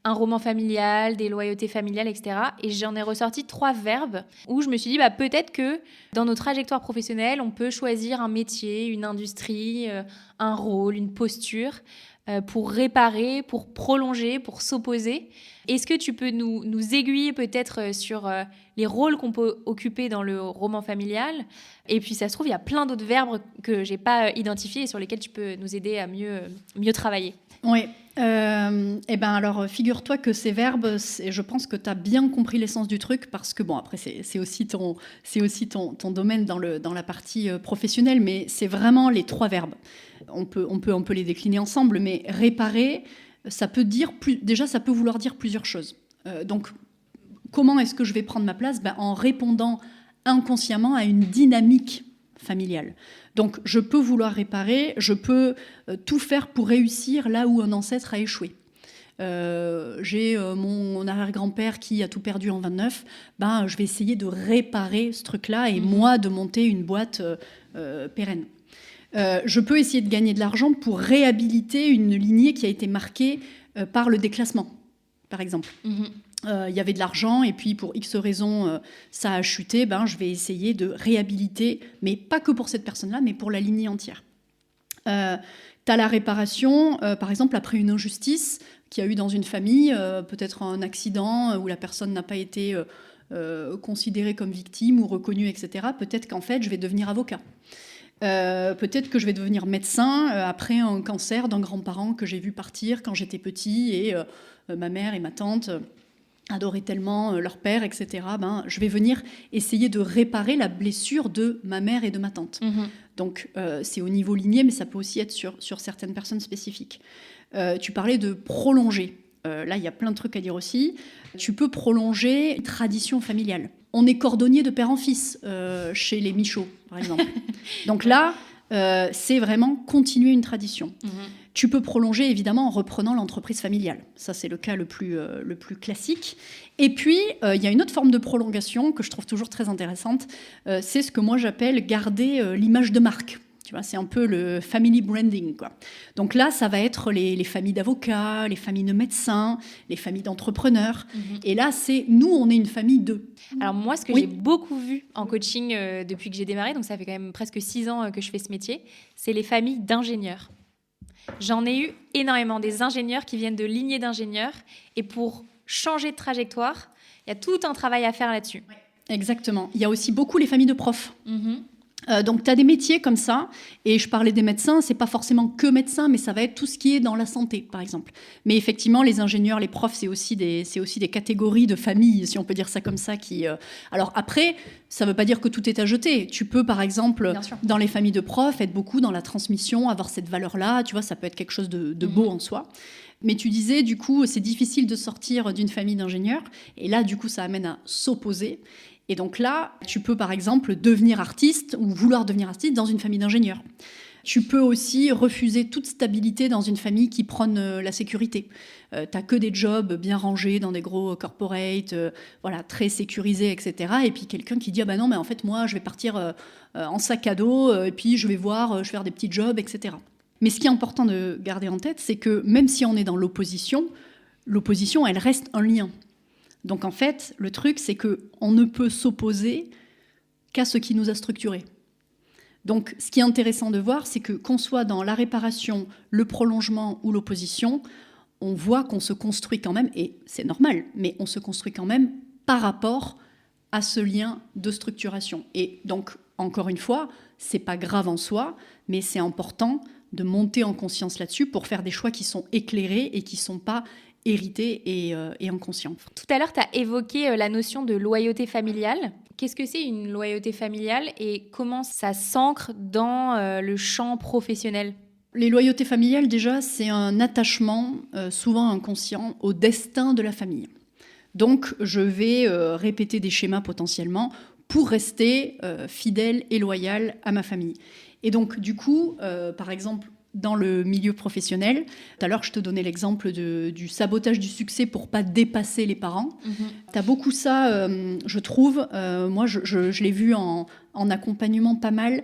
Speaker 1: un roman familial, des loyautés familiales, etc. Et j'en ai ressorti 3 verbes où je me suis dit, peut-être que dans nos trajectoires professionnelles, on peut choisir un métier, une industrie, un rôle, une posture pour réparer, pour prolonger, pour s'opposer. Est-ce que tu peux nous aiguiller peut-être sur les rôles qu'on peut occuper dans le roman familial ? Et puis ça se trouve, il y a plein d'autres verbes que je n'ai pas identifiés et sur lesquels tu peux nous aider à mieux travailler.
Speaker 2: Oui. Alors, figure-toi que ces verbes, je pense que tu as bien compris l'essence du truc, parce que, après, c'est aussi ton domaine dans la partie professionnelle, mais c'est vraiment les 3 verbes. On peut les décliner ensemble, mais réparer, ça peut vouloir dire plusieurs choses. Donc, comment est-ce que je vais prendre ma place ? En répondant inconsciemment à une dynamique familiale. Donc, je peux vouloir réparer, je peux tout faire pour réussir là où un ancêtre a échoué. J'ai mon arrière-grand-père qui a tout perdu en 29, je vais essayer de réparer ce truc-là et moi de monter une boîte pérenne. Je peux essayer de gagner de l'argent pour réhabiliter une lignée qui a été marquée par le déclassement, par exemple. Il y avait de l'argent et puis pour X raisons, ça a chuté, je vais essayer de réhabiliter, mais pas que pour cette personne-là, mais pour la lignée entière. Tu as la réparation, par exemple, après une injustice qu'il y a eu dans une famille, peut-être un accident où la personne n'a pas été considérée comme victime ou reconnue, etc. Peut-être qu'en fait, je vais devenir avocat. Peut-être que je vais devenir médecin après un cancer d'un grand-parent que j'ai vu partir quand j'étais petit et ma mère et ma tante adoraient tellement leur père, etc. Je vais venir essayer de réparer la blessure de ma mère et de ma tante. Donc, c'est au niveau lignée, mais ça peut aussi être sur certaines personnes spécifiques. Tu parlais de prolonger. Là, il y a plein de trucs à dire aussi. Tu peux prolonger une tradition familiale. On est cordonnier de père en fils chez les Michaud, par exemple. Donc là, c'est vraiment continuer une tradition. Tu peux prolonger, évidemment, en reprenant l'entreprise familiale. Ça, c'est le cas le plus classique. Et puis, il y a une autre forme de prolongation que je trouve toujours très intéressante. C'est ce que moi, j'appelle garder l'image de marque. Tu vois, c'est un peu le family branding, quoi. Donc là, ça va être les familles d'avocats, les familles de médecins, les familles d'entrepreneurs. Et là, nous, on est une famille d'eux.
Speaker 1: Alors moi, ce que j'ai beaucoup vu en coaching depuis que j'ai démarré, donc ça fait quand même presque 6 ans que je fais ce métier, c'est les familles d'ingénieurs. J'en ai eu énormément, des ingénieurs qui viennent de lignées d'ingénieurs. Et pour changer de trajectoire, il y a tout un travail à faire là-dessus.
Speaker 2: Exactement. Il y a aussi beaucoup les familles de profs. Donc, tu as des métiers comme ça, et je parlais des médecins, c'est pas forcément que médecins, mais ça va être tout ce qui est dans la santé, par exemple. Mais effectivement, les ingénieurs, les profs, c'est aussi des catégories de familles, si on peut dire ça comme ça. Alors après, ça veut pas dire que tout est à jeter. Tu peux, par exemple, dans les familles de profs, être beaucoup dans la transmission, avoir cette valeur-là, tu vois, ça peut être quelque chose de beau en soi. Mais tu disais, du coup, c'est difficile de sortir d'une famille d'ingénieurs, et là, du coup, ça amène à s'opposer. Et donc là, tu peux par exemple devenir artiste ou vouloir devenir artiste dans une famille d'ingénieurs. Tu peux aussi refuser toute stabilité dans une famille qui prône la sécurité. T'as que des jobs bien rangés dans des gros corporates, voilà, très sécurisés, etc. Et puis quelqu'un qui dit ah ben non, mais en fait moi je vais partir en sac à dos et puis je vais faire des petits jobs, etc. Mais ce qui est important de garder en tête, c'est que même si on est dans l'opposition, elle reste un lien. Donc en fait, le truc, c'est qu'on ne peut s'opposer qu'à ce qui nous a structurés. Donc ce qui est intéressant de voir, c'est que qu'on soit dans la réparation, le prolongement ou l'opposition, on voit qu'on se construit quand même, et c'est normal, mais on se construit quand même par rapport à ce lien de structuration. Et donc, encore une fois, c'est pas grave en soi, mais c'est important de monter en conscience là-dessus pour faire des choix qui sont éclairés et qui sont pas hérité et inconscient.
Speaker 1: Tout à l'heure, tu as évoqué la notion de loyauté familiale. Qu'est-ce que c'est une loyauté familiale et comment ça s'ancre dans le champ professionnel ?
Speaker 2: Les loyautés familiales, déjà, c'est un attachement, souvent inconscient, au destin de la famille. Donc, je vais répéter des schémas potentiellement pour rester fidèle et loyal à ma famille. Et donc, du coup, par exemple, dans le milieu professionnel, tout à l'heure, je te donnais l'exemple du sabotage du succès pour pas dépasser les parents. Tu as beaucoup ça, je trouve. Moi, je l'ai vu en accompagnement pas mal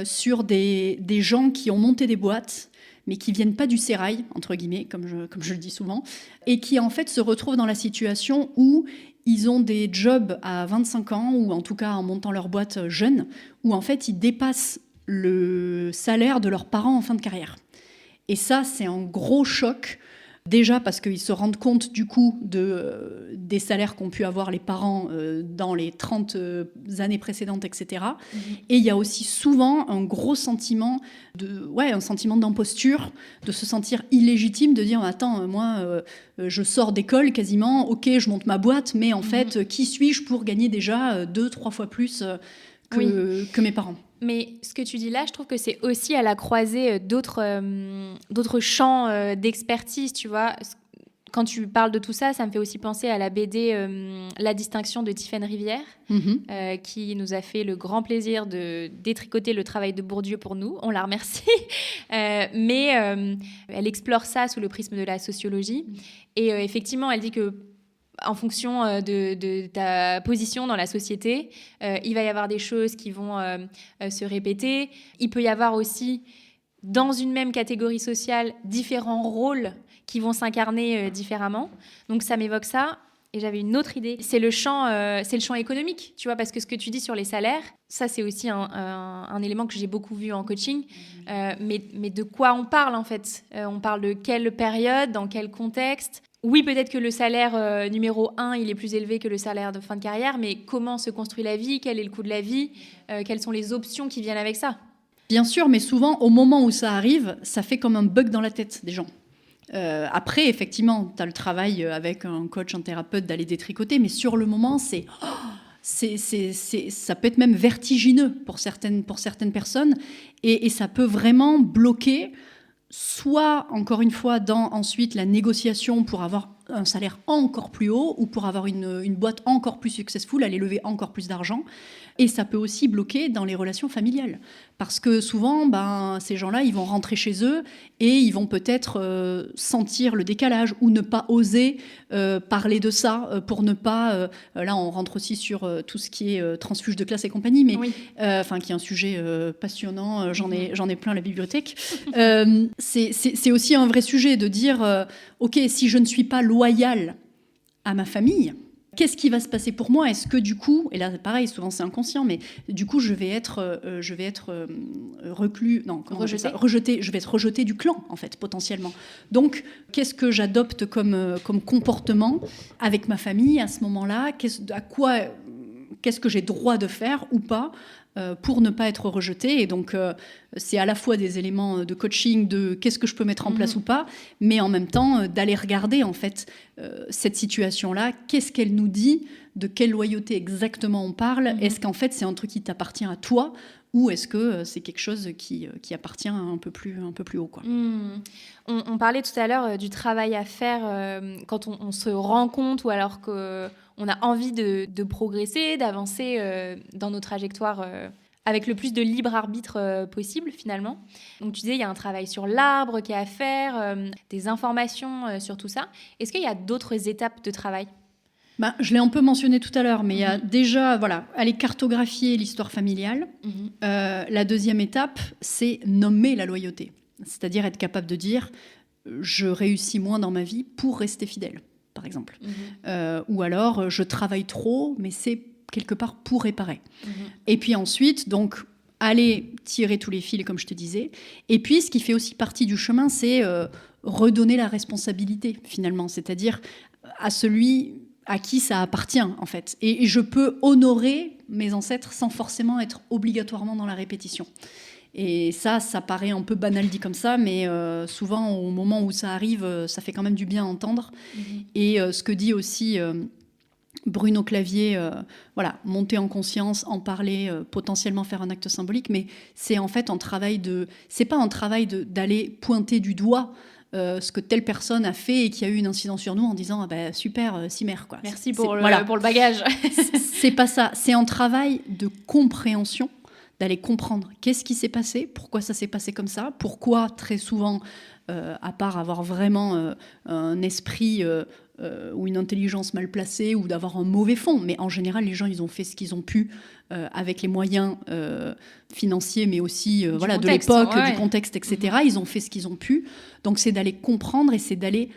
Speaker 2: sur des gens qui ont monté des boîtes, mais qui viennent pas du sérail, entre guillemets, comme je le dis souvent, et qui en fait se retrouvent dans la situation où ils ont des jobs à 25 ans, ou en tout cas en montant leur boîte jeune, où en fait ils dépassent le salaire de leurs parents en fin de carrière. Et ça, c'est un gros choc, déjà parce qu'ils se rendent compte du coup des salaires qu'ont pu avoir les parents dans les 30 années précédentes, etc. Et il y a aussi souvent un gros sentiment un sentiment d'imposture, de se sentir illégitime, de dire attends, moi je sors d'école quasiment, ok, je monte ma boîte, mais en fait, qui suis-je pour gagner déjà 2-3 fois plus que mes parents.
Speaker 1: Mais ce que tu dis là, je trouve que c'est aussi à la croisée d'autres champs d'expertise, tu vois. Quand tu parles de tout ça, ça me fait aussi penser à la BD La Distinction de Tiphaine Rivière, qui nous a fait le grand plaisir de détricoter le travail de Bourdieu pour nous. On la remercie. Mais elle explore ça sous le prisme de la sociologie. Et effectivement, elle dit que en fonction de ta position dans la société, il va y avoir des choses qui vont se répéter. Il peut y avoir aussi, dans une même catégorie sociale, différents rôles qui vont s'incarner différemment. Donc ça m'évoque ça. Et j'avais une autre idée. C'est le champ économique, tu vois, parce que ce que tu dis sur les salaires, ça c'est aussi un élément que j'ai beaucoup vu en coaching. Mais de quoi on parle en fait ? On parle de quelle période, dans quel contexte ? Oui, peut-être que le salaire numéro 1, il est plus élevé que le salaire de fin de carrière, mais comment se construit la vie ? Quel est le coût de la vie ? Quelles sont les options qui viennent avec ça ?
Speaker 2: Bien sûr, mais souvent, au moment où ça arrive, ça fait comme un bug dans la tête des gens. Après, effectivement, tu as le travail avec un coach, un thérapeute d'aller détricoter, mais sur le moment, ça peut être même vertigineux pour certaines personnes, et ça peut vraiment bloquer, soit, encore une fois, dans ensuite la négociation pour avoir un salaire encore plus haut ou pour avoir une boîte encore plus successful, aller lever encore plus d'argent. Et ça peut aussi bloquer dans les relations familiales. Parce que souvent, ces gens-là, ils vont rentrer chez eux et ils vont peut-être sentir le décalage ou ne pas oser parler de ça pour ne pas... là, on rentre aussi sur tout ce qui est transfuge de classe et compagnie, mais qui est un sujet passionnant. J'en ai plein à la bibliothèque. C'est aussi un vrai sujet de dire, OK, si je ne suis pas loyale à ma famille... Qu'est-ce qui va se passer pour moi ? Est-ce que du coup, et là pareil, souvent c'est inconscient, mais du coup je vais être rejetée. Je vais être rejetée du clan en fait potentiellement. Donc qu'est-ce que j'adopte comme comportement avec ma famille à ce moment-là ? qu'est-ce que j'ai droit de faire ou pas pour ne pas être rejetée. Et donc, c'est à la fois des éléments de coaching, de qu'est-ce que je peux mettre en place ou pas, mais en même temps, d'aller regarder, en fait, cette situation-là, qu'est-ce qu'elle nous dit, de quelle loyauté exactement on parle, est-ce qu'en fait, c'est un truc qui t'appartient à toi, ou est-ce que c'est quelque chose qui appartient un peu plus haut, quoi.
Speaker 1: On parlait tout à l'heure du travail à faire quand on se rend compte ou alors qu'on a envie de progresser, d'avancer dans nos trajectoires avec le plus de libre arbitre possible, finalement. Donc, tu disais, il y a un travail sur l'arbre qui est à faire, des informations sur tout ça. Est-ce qu'il y a d'autres étapes de travail ?
Speaker 2: Je l'ai un peu mentionné tout à l'heure, mais il y a déjà, aller cartographier l'histoire familiale. La deuxième étape, c'est nommer la loyauté. C'est-à-dire être capable de dire, je réussis moins dans ma vie pour rester fidèle, par exemple. Ou alors, je travaille trop, mais c'est quelque part pour réparer. Et puis ensuite, donc, aller tirer tous les fils, comme je te disais. Et puis, ce qui fait aussi partie du chemin, c'est redonner la responsabilité, finalement. C'est-à-dire à celui à qui ça appartient, en fait. Et je peux honorer mes ancêtres sans forcément être obligatoirement dans la répétition. Et ça paraît un peu banal dit comme ça, mais souvent, au moment où ça arrive, ça fait quand même du bien à entendre. Et ce que dit aussi Bruno Clavier, monter en conscience, en parler, potentiellement faire un acte symbolique, mais c'est en fait c'est pas un travail d'aller pointer du doigt ce que telle personne a fait et qui a eu une incidence sur nous en disant super, Simer, quoi.
Speaker 1: Merci pour le bagage.
Speaker 2: C'est pas ça, c'est un travail de compréhension, d'aller comprendre qu'est-ce qui s'est passé, pourquoi ça s'est passé comme ça, pourquoi très souvent, à part avoir vraiment un esprit ou une intelligence mal placée ou d'avoir un mauvais fond, mais en général les gens ils ont fait ce qu'ils ont pu avec les moyens financiers, mais aussi de l'époque, du contexte, etc. Ils ont fait ce qu'ils ont pu, donc c'est d'aller comprendre et c'est d'aller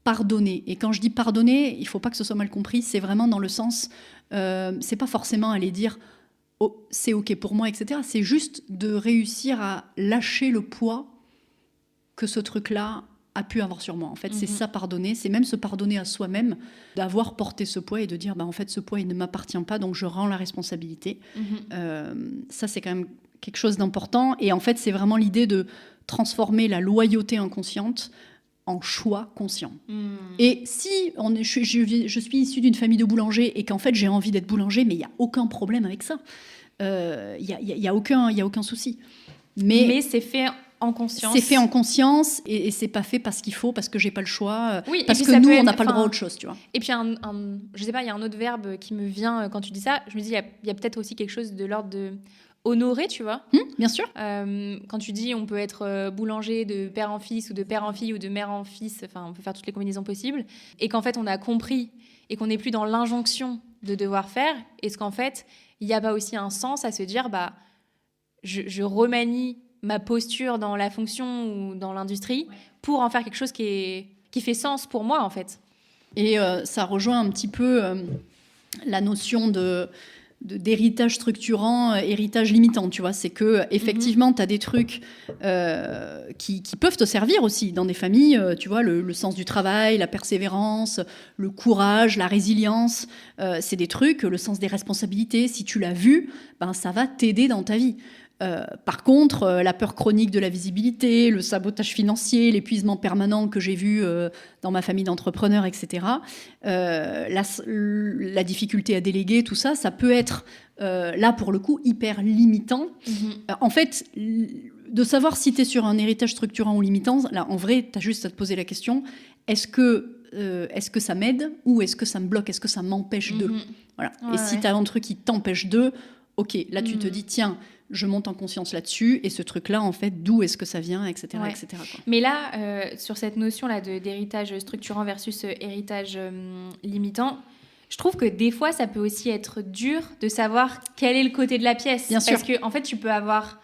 Speaker 2: pardonner. Et quand je dis pardonner, il faut pas que ce soit mal compris, c'est vraiment dans le sens, c'est pas forcément aller dire oh, c'est ok pour moi, etc. C'est juste de réussir à lâcher le poids que ce truc-là a pu avoir sur moi. En fait, c'est ça, pardonner. C'est même se pardonner à soi-même d'avoir porté ce poids et de dire, en fait, ce poids, il ne m'appartient pas, donc je rends la responsabilité. Ça, c'est quand même quelque chose d'important. Et en fait, c'est vraiment l'idée de transformer la loyauté inconsciente en choix conscient. Et si je suis issue d'une famille de boulangers et qu'en fait, j'ai envie d'être boulanger, mais il n'y a aucun problème avec ça. Il y a aucun souci.
Speaker 1: Mais c'est fait en conscience.
Speaker 2: C'est fait en conscience et c'est pas fait parce qu'il faut, parce que j'ai pas le choix, parce que
Speaker 1: nous,
Speaker 2: on n'a pas le droit à autre chose, tu vois.
Speaker 1: Et puis, je sais pas, il y a un autre verbe qui me vient quand tu dis ça. Je me dis, il y a peut-être aussi quelque chose de l'ordre de honorer, tu vois.
Speaker 2: Bien sûr.
Speaker 1: Quand tu dis, on peut être boulanger de père en fils ou de père en fille ou de mère en fils, enfin, on peut faire toutes les combinaisons possibles. Et qu'en fait, on a compris et qu'on n'est plus dans l'injonction de devoir faire. Est-ce qu'en fait, il n'y a pas aussi un sens à se dire, je remanie ma posture dans la fonction ou dans l'industrie pour en faire quelque chose qui fait sens pour moi, en fait.
Speaker 2: Et ça rejoint un petit peu la notion d'héritage structurant, héritage limitant, tu vois. C'est que effectivement, tu as des trucs qui peuvent te servir aussi dans des familles, tu vois, le sens du travail, la persévérance, le courage, la résilience. C'est des trucs, le sens des responsabilités, si tu l'as vu, ça va t'aider dans ta vie. Par contre, la peur chronique de la visibilité, le sabotage financier, l'épuisement permanent que j'ai vu dans ma famille d'entrepreneurs, etc., la difficulté à déléguer, tout ça, ça peut être, là, pour le coup, hyper limitant. En fait, de savoir si tu es sur un héritage structurant ou limitant, là, en vrai, tu as juste à te poser la question, est-ce que ça m'aide ou est-ce que ça me bloque, est-ce que ça m'empêche de... Voilà. Et si tu as un truc qui t'empêche de... Ok, là, tu te dis, tiens, je monte en conscience là-dessus, et ce truc-là, en fait, d'où est-ce que ça vient, etc. etc. quoi.
Speaker 1: Mais là, sur cette notion-là d'héritage structurant versus héritage limitant, je trouve que des fois, ça peut aussi être dur de savoir quel est le côté de la pièce.
Speaker 2: Bien sûr.
Speaker 1: Parce qu'en fait, tu peux avoir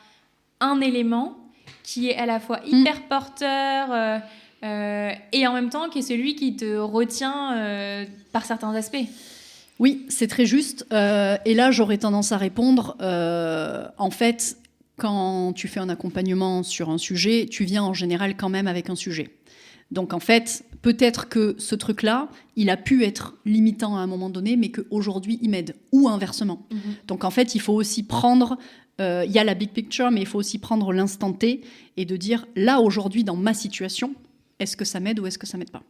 Speaker 1: un élément qui est à la fois hyper porteur et en même temps qui est celui qui te retient par certains aspects.
Speaker 2: Oui, c'est très juste. Et là, j'aurais tendance à répondre, en fait, quand tu fais un accompagnement sur un sujet, tu viens en général quand même avec un sujet. Donc en fait, peut-être que ce truc-là, il a pu être limitant à un moment donné, mais qu'aujourd'hui, il m'aide. Ou inversement. Donc en fait, il faut aussi prendre... Il y a la big picture, mais il faut aussi prendre l'instant T et de dire, là, aujourd'hui, dans ma situation, est-ce que ça m'aide ou est-ce que ça m'aide pas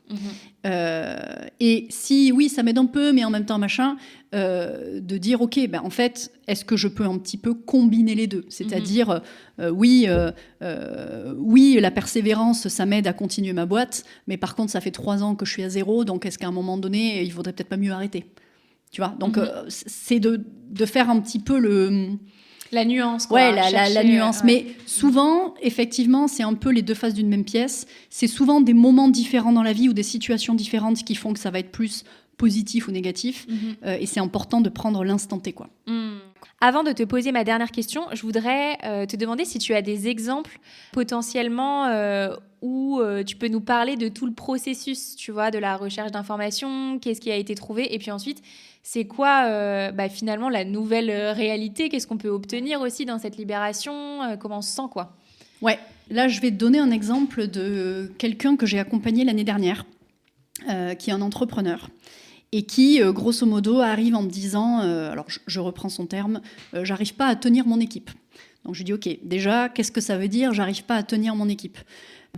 Speaker 2: Et si, oui, ça m'aide un peu, mais en même temps, machin, de dire, OK, en fait, est-ce que je peux un petit peu combiner les deux ? C'est-à-dire, oui, la persévérance, ça m'aide à continuer ma boîte, mais par contre, ça fait 3 ans que je suis à zéro, donc est-ce qu'à un moment donné, il faudrait peut-être pas mieux arrêter ? Tu vois ? Donc, c'est de faire un petit peu
Speaker 1: la nuance, quoi.
Speaker 2: Ouais, la nuance. Mais souvent, effectivement, c'est un peu les deux faces d'une même pièce. C'est souvent des moments différents dans la vie ou des situations différentes qui font que ça va être plus positif ou négatif. Et c'est important de prendre l'instant T, quoi.
Speaker 1: Avant de te poser ma dernière question, je voudrais te demander si tu as des exemples potentiellement où tu peux nous parler de tout le processus, tu vois, de la recherche d'informations, qu'est-ce qui a été trouvé, et puis ensuite, c'est quoi finalement la nouvelle réalité, qu'est-ce qu'on peut obtenir aussi dans cette libération, comment on se sent, quoi.
Speaker 2: Ouais, là je vais te donner un exemple de quelqu'un que j'ai accompagné l'année dernière, qui est un entrepreneur. Et qui, grosso modo, arrive en me disant, alors je reprends son terme, j'arrive pas à tenir mon équipe. Donc je lui dis, OK, déjà, qu'est-ce que ça veut dire, j'arrive pas à tenir mon équipe ?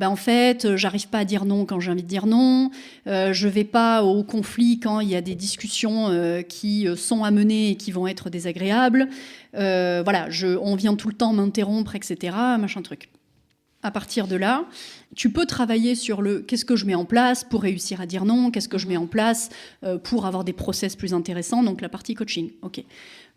Speaker 2: En fait, j'arrive pas à dire non quand j'ai envie de dire non, je vais pas au conflit quand il y a des discussions qui sont à mener et qui vont être désagréables. On vient tout le temps m'interrompre, etc., machin truc. À partir de là, tu peux travailler sur qu'est-ce que je mets en place pour réussir à dire non, qu'est-ce que je mets en place pour avoir des process plus intéressants, donc la partie coaching. OK.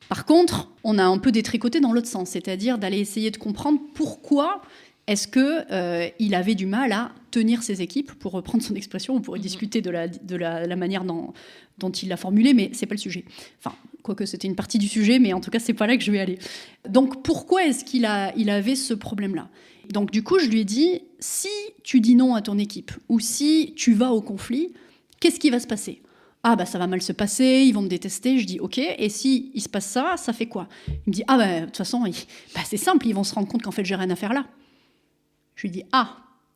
Speaker 2: Par contre, on a un peu détricoté dans l'autre sens, c'est-à-dire d'aller essayer de comprendre pourquoi est-ce qu'il avait du mal à tenir ses équipes, pour reprendre son expression, on pourrait discuter de la manière dont il l'a formulé, mais c'est pas le sujet. Enfin, quoique c'était une partie du sujet, mais en tout cas, c'est pas là que je vais aller. Donc, pourquoi est-ce qu'il avait ce problème-là ? Donc, du coup, je lui ai dit, si tu dis non à ton équipe, ou si tu vas au conflit, qu'est-ce qui va se passer ? Ça va mal se passer, ils vont me détester. Je dis, OK, et si il se passe ça, ça fait quoi ? Il me dit, de toute façon, c'est simple, ils vont se rendre compte qu'en fait, j'ai rien à faire là. Je lui dis,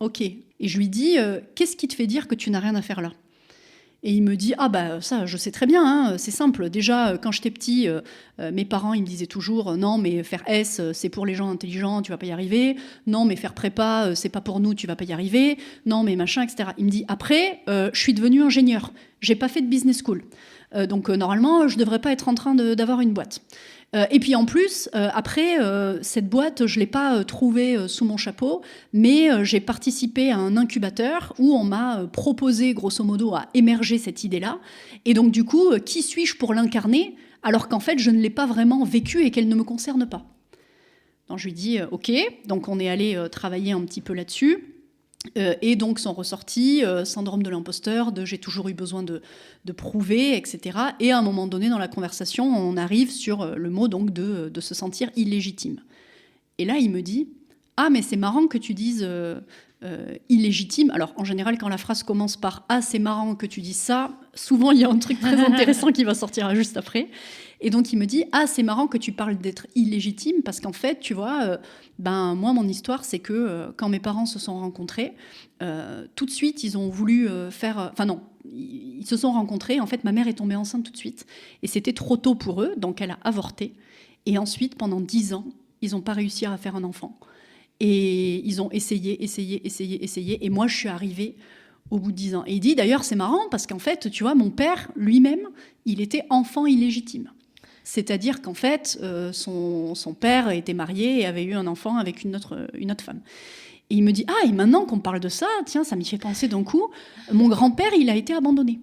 Speaker 2: OK. Et je lui dis, qu'est-ce qui te fait dire que tu n'as rien à faire là ? Et il me dit, ça, je sais très bien, hein, c'est simple. Déjà, quand j'étais petit, mes parents, ils me disaient toujours, non, mais faire S, c'est pour les gens intelligents, tu vas pas y arriver. Non, mais faire prépa, c'est pas pour nous, tu vas pas y arriver. Non, mais machin, etc. Il me dit, après, je suis devenu ingénieur. J'ai pas fait de business school. Donc, normalement, je devrais pas être en train d'avoir une boîte. Et puis en plus, après, cette boîte, je ne l'ai pas trouvée sous mon chapeau, mais j'ai participé à un incubateur où on m'a proposé, grosso modo, à émerger cette idée-là. Et donc du coup, qui suis-je pour l'incarner, alors qu'en fait, je ne l'ai pas vraiment vécue et qu'elle ne me concerne pas ? Donc je lui dis, OK, donc on est allé travailler un petit peu là-dessus. Et donc sont ressortis syndrome de l'imposteur, j'ai toujours eu besoin de prouver, etc. Et à un moment donné dans la conversation, on arrive sur le mot donc de se sentir illégitime. Et là, il me dit, mais c'est marrant que tu dises illégitime. Alors en général, quand la phrase commence par c'est marrant que tu dises ça, souvent il y a un truc très intéressant qui va sortir juste après. Et donc il me dit, c'est marrant que tu parles d'être illégitime, parce qu'en fait, tu vois, moi, mon histoire, c'est que quand mes parents se sont rencontrés, tout de suite, ils ont voulu ils se sont rencontrés. En fait, ma mère est tombée enceinte tout de suite. Et c'était trop tôt pour eux, donc elle a avorté. Et ensuite, pendant 10 ans, ils n'ont pas réussi à faire un enfant. Et ils ont essayé. Et moi, je suis arrivée au bout de 10 ans. Et il dit, d'ailleurs, c'est marrant, parce qu'en fait, tu vois, mon père, lui-même, il était enfant illégitime. C'est-à-dire qu'en fait, son père était marié et avait eu un enfant avec une autre femme. Et il me dit, et maintenant qu'on parle de ça, tiens, ça m'y fait penser d'un coup, mon grand-père, il a été abandonné.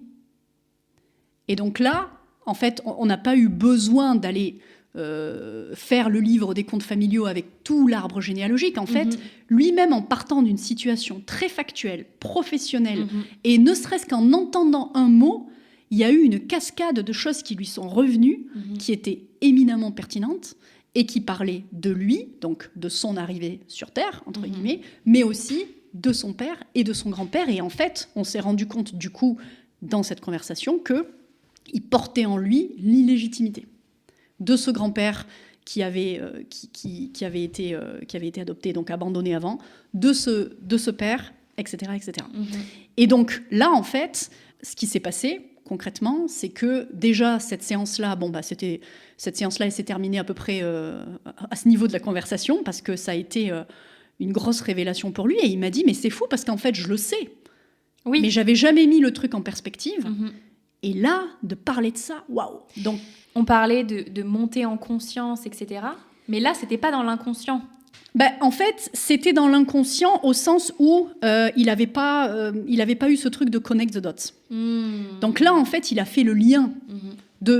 Speaker 2: Et donc là, en fait, on n'a pas eu besoin d'aller faire le livre des contes familiaux avec tout l'arbre généalogique. En fait, lui-même, en partant d'une situation très factuelle, professionnelle, et ne serait-ce qu'en entendant un mot, il y a eu une cascade de choses qui lui sont revenues, qui étaient éminemment pertinentes et qui parlaient de lui, donc de son arrivée sur Terre, entre guillemets, mais aussi de son père et de son grand-père. Et en fait, on s'est rendu compte, du coup, dans cette conversation, qu'il portait en lui l'illégitimité de ce grand-père qui avait été adopté, donc abandonné avant, de ce père etc., etc. Et donc là, en fait, ce qui s'est passé concrètement, c'est que déjà, cette séance-là, cette séance-là, elle s'est terminée à peu près à ce niveau de la conversation, parce que ça a été une grosse révélation pour lui. Et il m'a dit, mais c'est fou, parce qu'en fait, je le sais.
Speaker 1: Oui.
Speaker 2: Mais j'avais jamais mis le truc en perspective. Et là, de parler de ça, waouh. Donc,
Speaker 1: on parlait de monter en conscience, etc. Mais là, c'était pas dans l'inconscient.
Speaker 2: En fait, c'était dans l'inconscient au sens où il n'avait pas eu ce truc de connect the dots. Donc là, en fait, il a fait le lien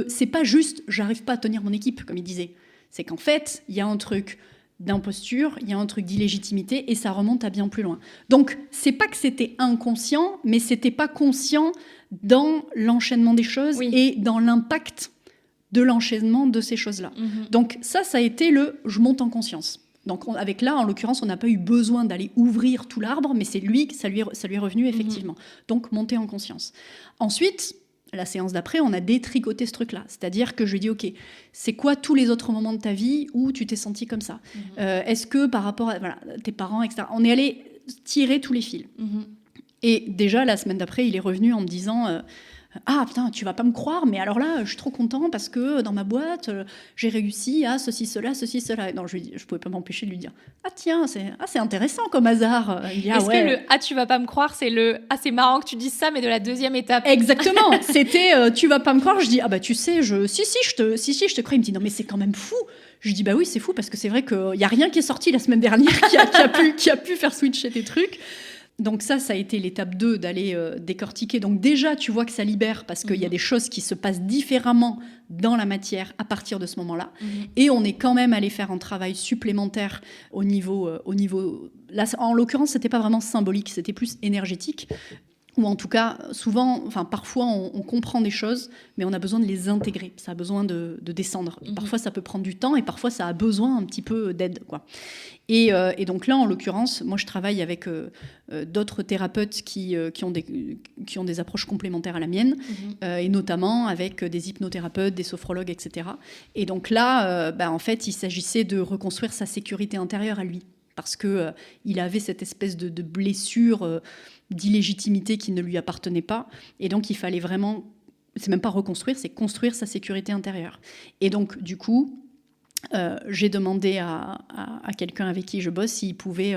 Speaker 2: c'est pas juste j'arrive pas à tenir mon équipe, comme il disait. C'est qu'en fait, il y a un truc d'imposture, il y a un truc d'illégitimité et ça remonte à bien plus loin. Donc, c'est pas que c'était inconscient, mais c'était pas conscient dans l'enchaînement des choses et dans l'impact de l'enchaînement de ces choses-là. Donc ça a été je monte en conscience. Donc avec là, en l'occurrence, on n'a pas eu besoin d'aller ouvrir tout l'arbre, mais c'est lui, ça lui est revenu effectivement. Donc monter en conscience. Ensuite, la séance d'après, on a détricoté ce truc-là. C'est-à-dire que je lui ai dit, OK, c'est quoi tous les autres moments de ta vie où tu t'es senti comme ça ? Est-ce que par rapport à tes parents, etc. On est allé tirer tous les fils. Et déjà, la semaine d'après, il est revenu en me disant... Ah putain, tu vas pas me croire, mais alors là, je suis trop content parce que dans ma boîte, j'ai réussi à ceci, cela, ceci, cela. Et non, je pouvais pas m'empêcher de lui dire ah tiens, c'est intéressant comme hasard.
Speaker 1: Est-ce que le ah tu vas pas me croire, c'est le ah c'est marrant que tu dises ça, mais de la deuxième étape.
Speaker 2: Exactement. C'était tu vas pas me croire. Je dis ah bah tu sais, je te crois. Il me dit non mais c'est quand même fou. Je dis bah oui c'est fou parce que c'est vrai qu'il y a rien qui est sorti la semaine dernière qui a pu faire switcher tes trucs. Donc ça a été l'étape 2 d'aller décortiquer. Donc déjà, tu vois que ça libère parce qu'il y a des choses qui se passent différemment dans la matière à partir de ce moment-là. Et on est quand même allé faire un travail supplémentaire au niveau... Là, en l'occurrence, c'était pas vraiment symbolique, c'était plus énergétique. Ou en tout cas, parfois, on comprend des choses, mais on a besoin de les intégrer. Ça a besoin de descendre. Parfois, ça peut prendre du temps et parfois, ça a besoin un petit peu d'aide, quoi. Et donc là, en l'occurrence, moi, je travaille avec d'autres thérapeutes qui ont des approches complémentaires à la mienne, et notamment avec des hypnothérapeutes, des sophrologues, etc. Et donc là, en fait, il s'agissait de reconstruire sa sécurité intérieure à lui. Parce qu'il avait cette espèce de blessure d'illégitimité qui ne lui appartenait pas. Et donc, il fallait vraiment... C'est même pas reconstruire, c'est construire sa sécurité intérieure. Et donc, du coup... j'ai demandé à quelqu'un avec qui je bosse s'il pouvait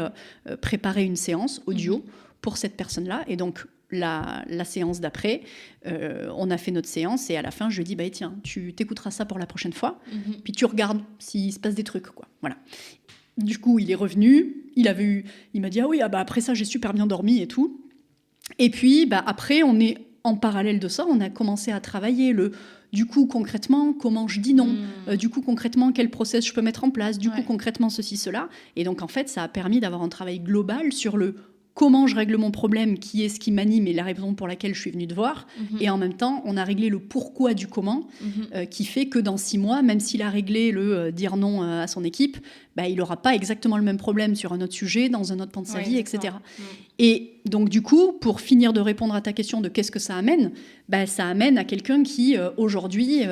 Speaker 2: préparer une séance audio pour cette personne-là. Et donc, la séance d'après, on a fait notre séance et à la fin, je lui ai dit, tiens, tu t'écouteras ça pour la prochaine fois, puis tu regardes s'il se passe des trucs, quoi. Voilà. Du coup, il est revenu, il m'a dit, ah oui, après ça, j'ai super bien dormi et tout. Et puis, après, en parallèle de ça, on a commencé à travailler du coup, concrètement, comment je dis non ? Du coup, concrètement, quel process je peux mettre en place ? Du coup, concrètement, ceci, cela. Et donc, en fait, ça a permis d'avoir un travail global sur comment je règle mon problème, qui est ce qui m'anime et la raison pour laquelle je suis venue te voir. Et en même temps, on a réglé le pourquoi du comment, qui fait que dans 6 mois, même s'il a réglé le dire non à son équipe, il n'aura pas exactement le même problème sur un autre sujet, dans un autre pan de sa vie, etc. Et donc, du coup, pour finir de répondre à ta question de qu'est-ce que ça amène, ça amène à quelqu'un qui, aujourd'hui,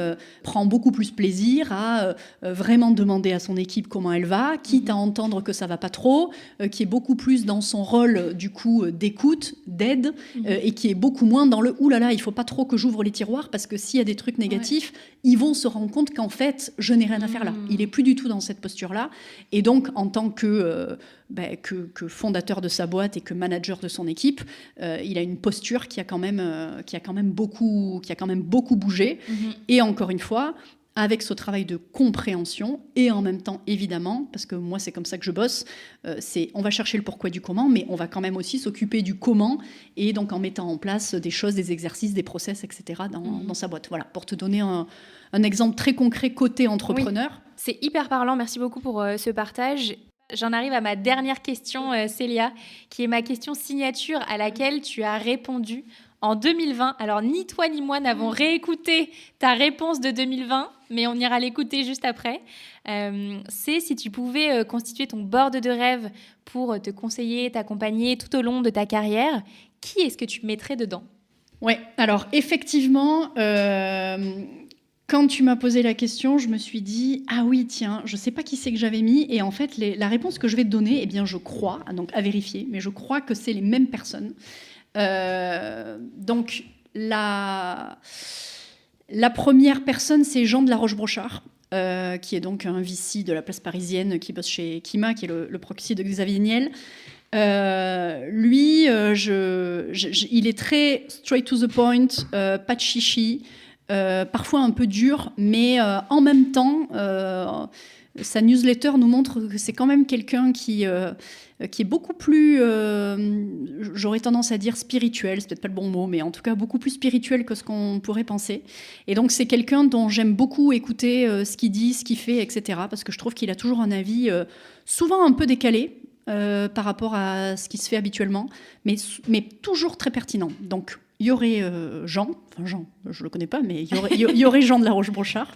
Speaker 2: prend beaucoup plus plaisir à vraiment demander à son équipe comment elle va, quitte à entendre que ça ne va pas trop, qui est beaucoup plus dans son rôle, du coup, d'écoute, d'aide, et qui est beaucoup moins dans le « oulala, il ne faut pas trop que j'ouvre les tiroirs, parce que s'il y a des trucs négatifs, ils vont se rendre compte qu'en fait, je n'ai rien à faire là. » Il n'est plus du tout dans cette posture-là. Et donc, en tant que fondateur de sa boîte et que manager de son équipe, il a une posture qui a quand même beaucoup bougé. Et encore une fois, avec ce travail de compréhension et en même temps, évidemment, parce que moi, c'est comme ça que je bosse, on va chercher le pourquoi du comment, mais on va quand même aussi s'occuper du comment, et donc en mettant en place des choses, des exercices, des process, etc. dans sa boîte. Voilà, pour te donner un exemple très concret côté entrepreneur.
Speaker 1: Oui, c'est hyper parlant, merci beaucoup pour ce partage. J'en arrive à ma dernière question, Célia, qui est ma question signature à laquelle tu as répondu en 2020. Alors, ni toi ni moi n'avons réécouté ta réponse de 2020, mais on ira l'écouter juste après. C'est si tu pouvais constituer ton board de rêve pour te conseiller, t'accompagner tout au long de ta carrière, qui est-ce que tu mettrais dedans ?
Speaker 2: Ouais, alors effectivement... Quand tu m'as posé la question, je me suis dit, ah oui, tiens, je ne sais pas qui c'est que j'avais mis. Et en fait, la réponse que je vais te donner, eh bien, je crois, donc à vérifier, mais je crois que c'est les mêmes personnes. Donc, la première personne, c'est Jean de la Roche-Brochard, qui est donc un VC de la place parisienne, qui bosse chez Kima, qui est le proxy de Xavier Niel. Lui, il est très straight to the point, pas de chichi, parfois un peu dur, mais en même temps, sa newsletter nous montre que c'est quand même quelqu'un qui est beaucoup plus, j'aurais tendance à dire spirituel, c'est peut-être pas le bon mot, mais en tout cas beaucoup plus spirituel que ce qu'on pourrait penser. Et donc c'est quelqu'un dont j'aime beaucoup écouter ce qu'il dit, ce qu'il fait, etc. Parce que je trouve qu'il a toujours un avis souvent un peu décalé par rapport à ce qui se fait habituellement, mais toujours très pertinent. Donc il y aurait Jean, je le connais pas, mais il y aurait Jean de la Roche-Brochard.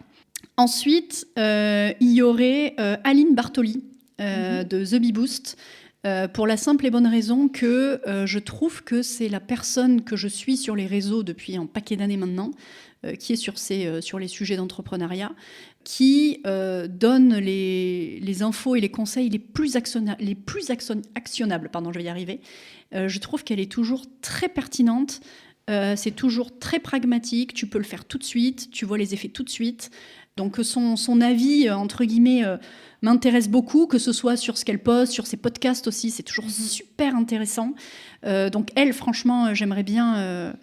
Speaker 2: Ensuite, il y aurait Aline Bartoli de The Bee Boost, pour la simple et bonne raison que je trouve que c'est la personne que je suis sur les réseaux depuis un paquet d'années maintenant, qui est sur les sujets d'entrepreneuriat, qui donne les infos et les conseils les plus actionnables. Je vais y arriver. Je trouve qu'elle est toujours très pertinente. C'est toujours très pragmatique, tu peux le faire tout de suite, tu vois les effets tout de suite. Donc son avis, entre guillemets, m'intéresse beaucoup, que ce soit sur ce qu'elle poste, sur ses podcasts aussi, c'est toujours super intéressant. Donc elle, franchement, j'aimerais bien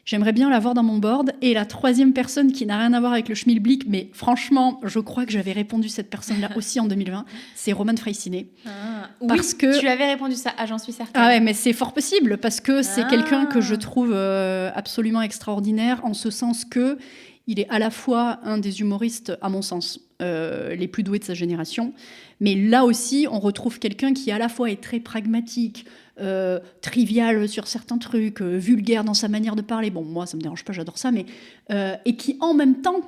Speaker 2: la voir dans mon board. Et la troisième personne qui n'a rien à voir avec le schmilblick, mais franchement, je crois que j'avais répondu cette personne-là aussi en 2020, c'est Romane Freisinet.
Speaker 1: Parce que tu avais répondu ça, j'en suis certaine.
Speaker 2: Ah ouais, mais c'est fort possible, parce que c'est quelqu'un que je trouve absolument extraordinaire, en ce sens que il est à la fois un des humoristes, à mon sens, les plus doués de sa génération, mais là aussi, on retrouve quelqu'un qui à la fois est très pragmatique, trivial sur certains trucs, vulgaire dans sa manière de parler. Bon, moi, ça me dérange pas, j'adore ça, mais et qui en même temps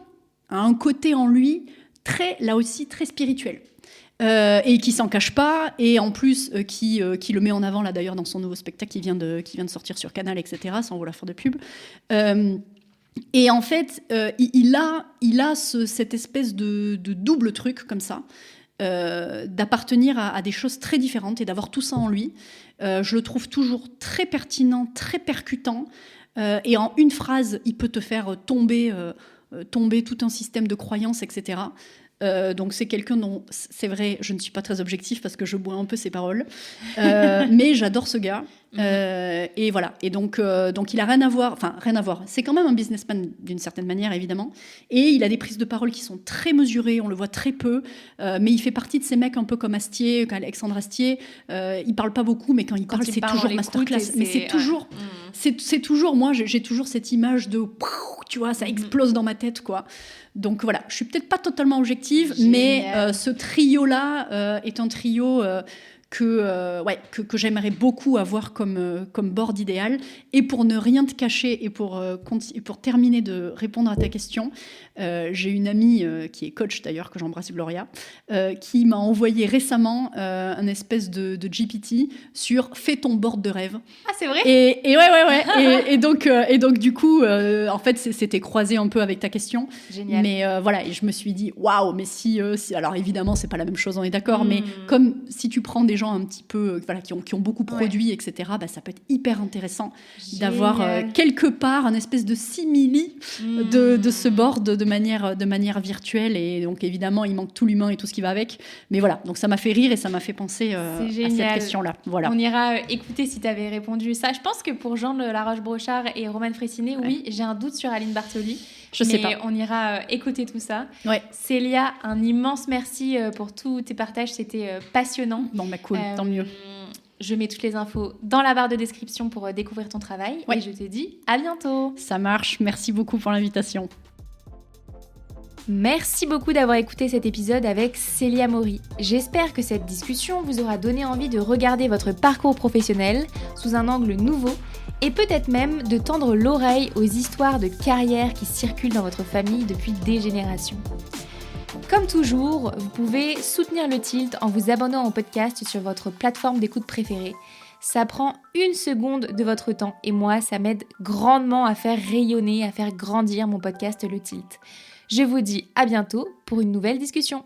Speaker 2: a un côté en lui là aussi très spirituel. Et qui s'en cache pas, et en plus qui le met en avant là d'ailleurs dans son nouveau spectacle qui vient de sortir sur Canal, etc., sans vouloir faire de pub. Et en fait, il a cette espèce de double truc comme ça, d'appartenir à des choses très différentes et d'avoir tout ça en lui. Je le trouve toujours très pertinent, très percutant, et en une phrase, il peut te faire tomber tout un système de croyances, etc. Donc c'est quelqu'un dont, c'est vrai, je ne suis pas très objective parce que je bois un peu ses paroles, mais j'adore ce gars. Et voilà. Et donc il a rien à voir. C'est quand même un businessman d'une certaine manière, évidemment. Et il a des prises de parole qui sont très mesurées. On le voit très peu, mais il fait partie de ces mecs un peu comme Astier, Alexandre Astier. Il parle pas beaucoup, mais quand il parle, c'est toujours masterclass. Mais c'est toujours, c'est toujours. Moi, j'ai toujours cette image de, tu vois, ça explose dans ma tête, quoi. Donc voilà, je suis peut-être pas totalement objective, mais ce trio-là est un trio que j'aimerais beaucoup avoir comme board idéal. Et pour ne rien te cacher et pour terminer de répondre à ta question, j'ai une amie qui est coach d'ailleurs, que j'embrasse, Gloria, qui m'a envoyé récemment un espèce de GPT sur « Fais ton board de rêve ».
Speaker 1: Ah, c'est vrai ?
Speaker 2: Et ouais. et donc du coup, en fait, c'était croisé un peu avec ta question.
Speaker 1: Génial.
Speaker 2: Mais voilà, et je me suis dit, waouh, mais si, alors évidemment, c'est pas la même chose, on est d'accord, mais comme si tu prends des gens un petit peu, voilà, qui ont beaucoup produit, etc., bah, ça peut être hyper intéressant d'avoir quelque part un espèce de simili de ce board de manière virtuelle. Et donc évidemment, il manque tout l'humain et tout ce qui va avec. Mais voilà, donc ça m'a fait rire et ça m'a fait penser à cette question-là. Voilà.
Speaker 1: On ira écouter si tu avais répondu ça. Je pense que pour Jean de la Roche-Brochard et Romane Freisinet, oui, j'ai un doute sur Aline Bartoli.
Speaker 2: Je sais pas.
Speaker 1: On ira écouter tout ça.
Speaker 2: Ouais.
Speaker 1: Célia, un immense merci pour tous tes partages. C'était passionnant.
Speaker 2: Bon, bah cool, tant mieux.
Speaker 1: Je mets toutes les infos dans la barre de description pour découvrir ton travail. Ouais. Et je te dis à bientôt.
Speaker 2: Ça marche. Merci beaucoup pour l'invitation.
Speaker 1: Merci beaucoup d'avoir écouté cet épisode avec Célia Maury. J'espère que cette discussion vous aura donné envie de regarder votre parcours professionnel sous un angle nouveau et peut-être même de tendre l'oreille aux histoires de carrière qui circulent dans votre famille depuis des générations. Comme toujours, vous pouvez soutenir le Tilt en vous abonnant au podcast sur votre plateforme d'écoute préférée. Ça prend 1 seconde de votre temps et moi, ça m'aide grandement à faire rayonner, à faire grandir mon podcast Le Tilt. Je vous dis à bientôt pour une nouvelle discussion.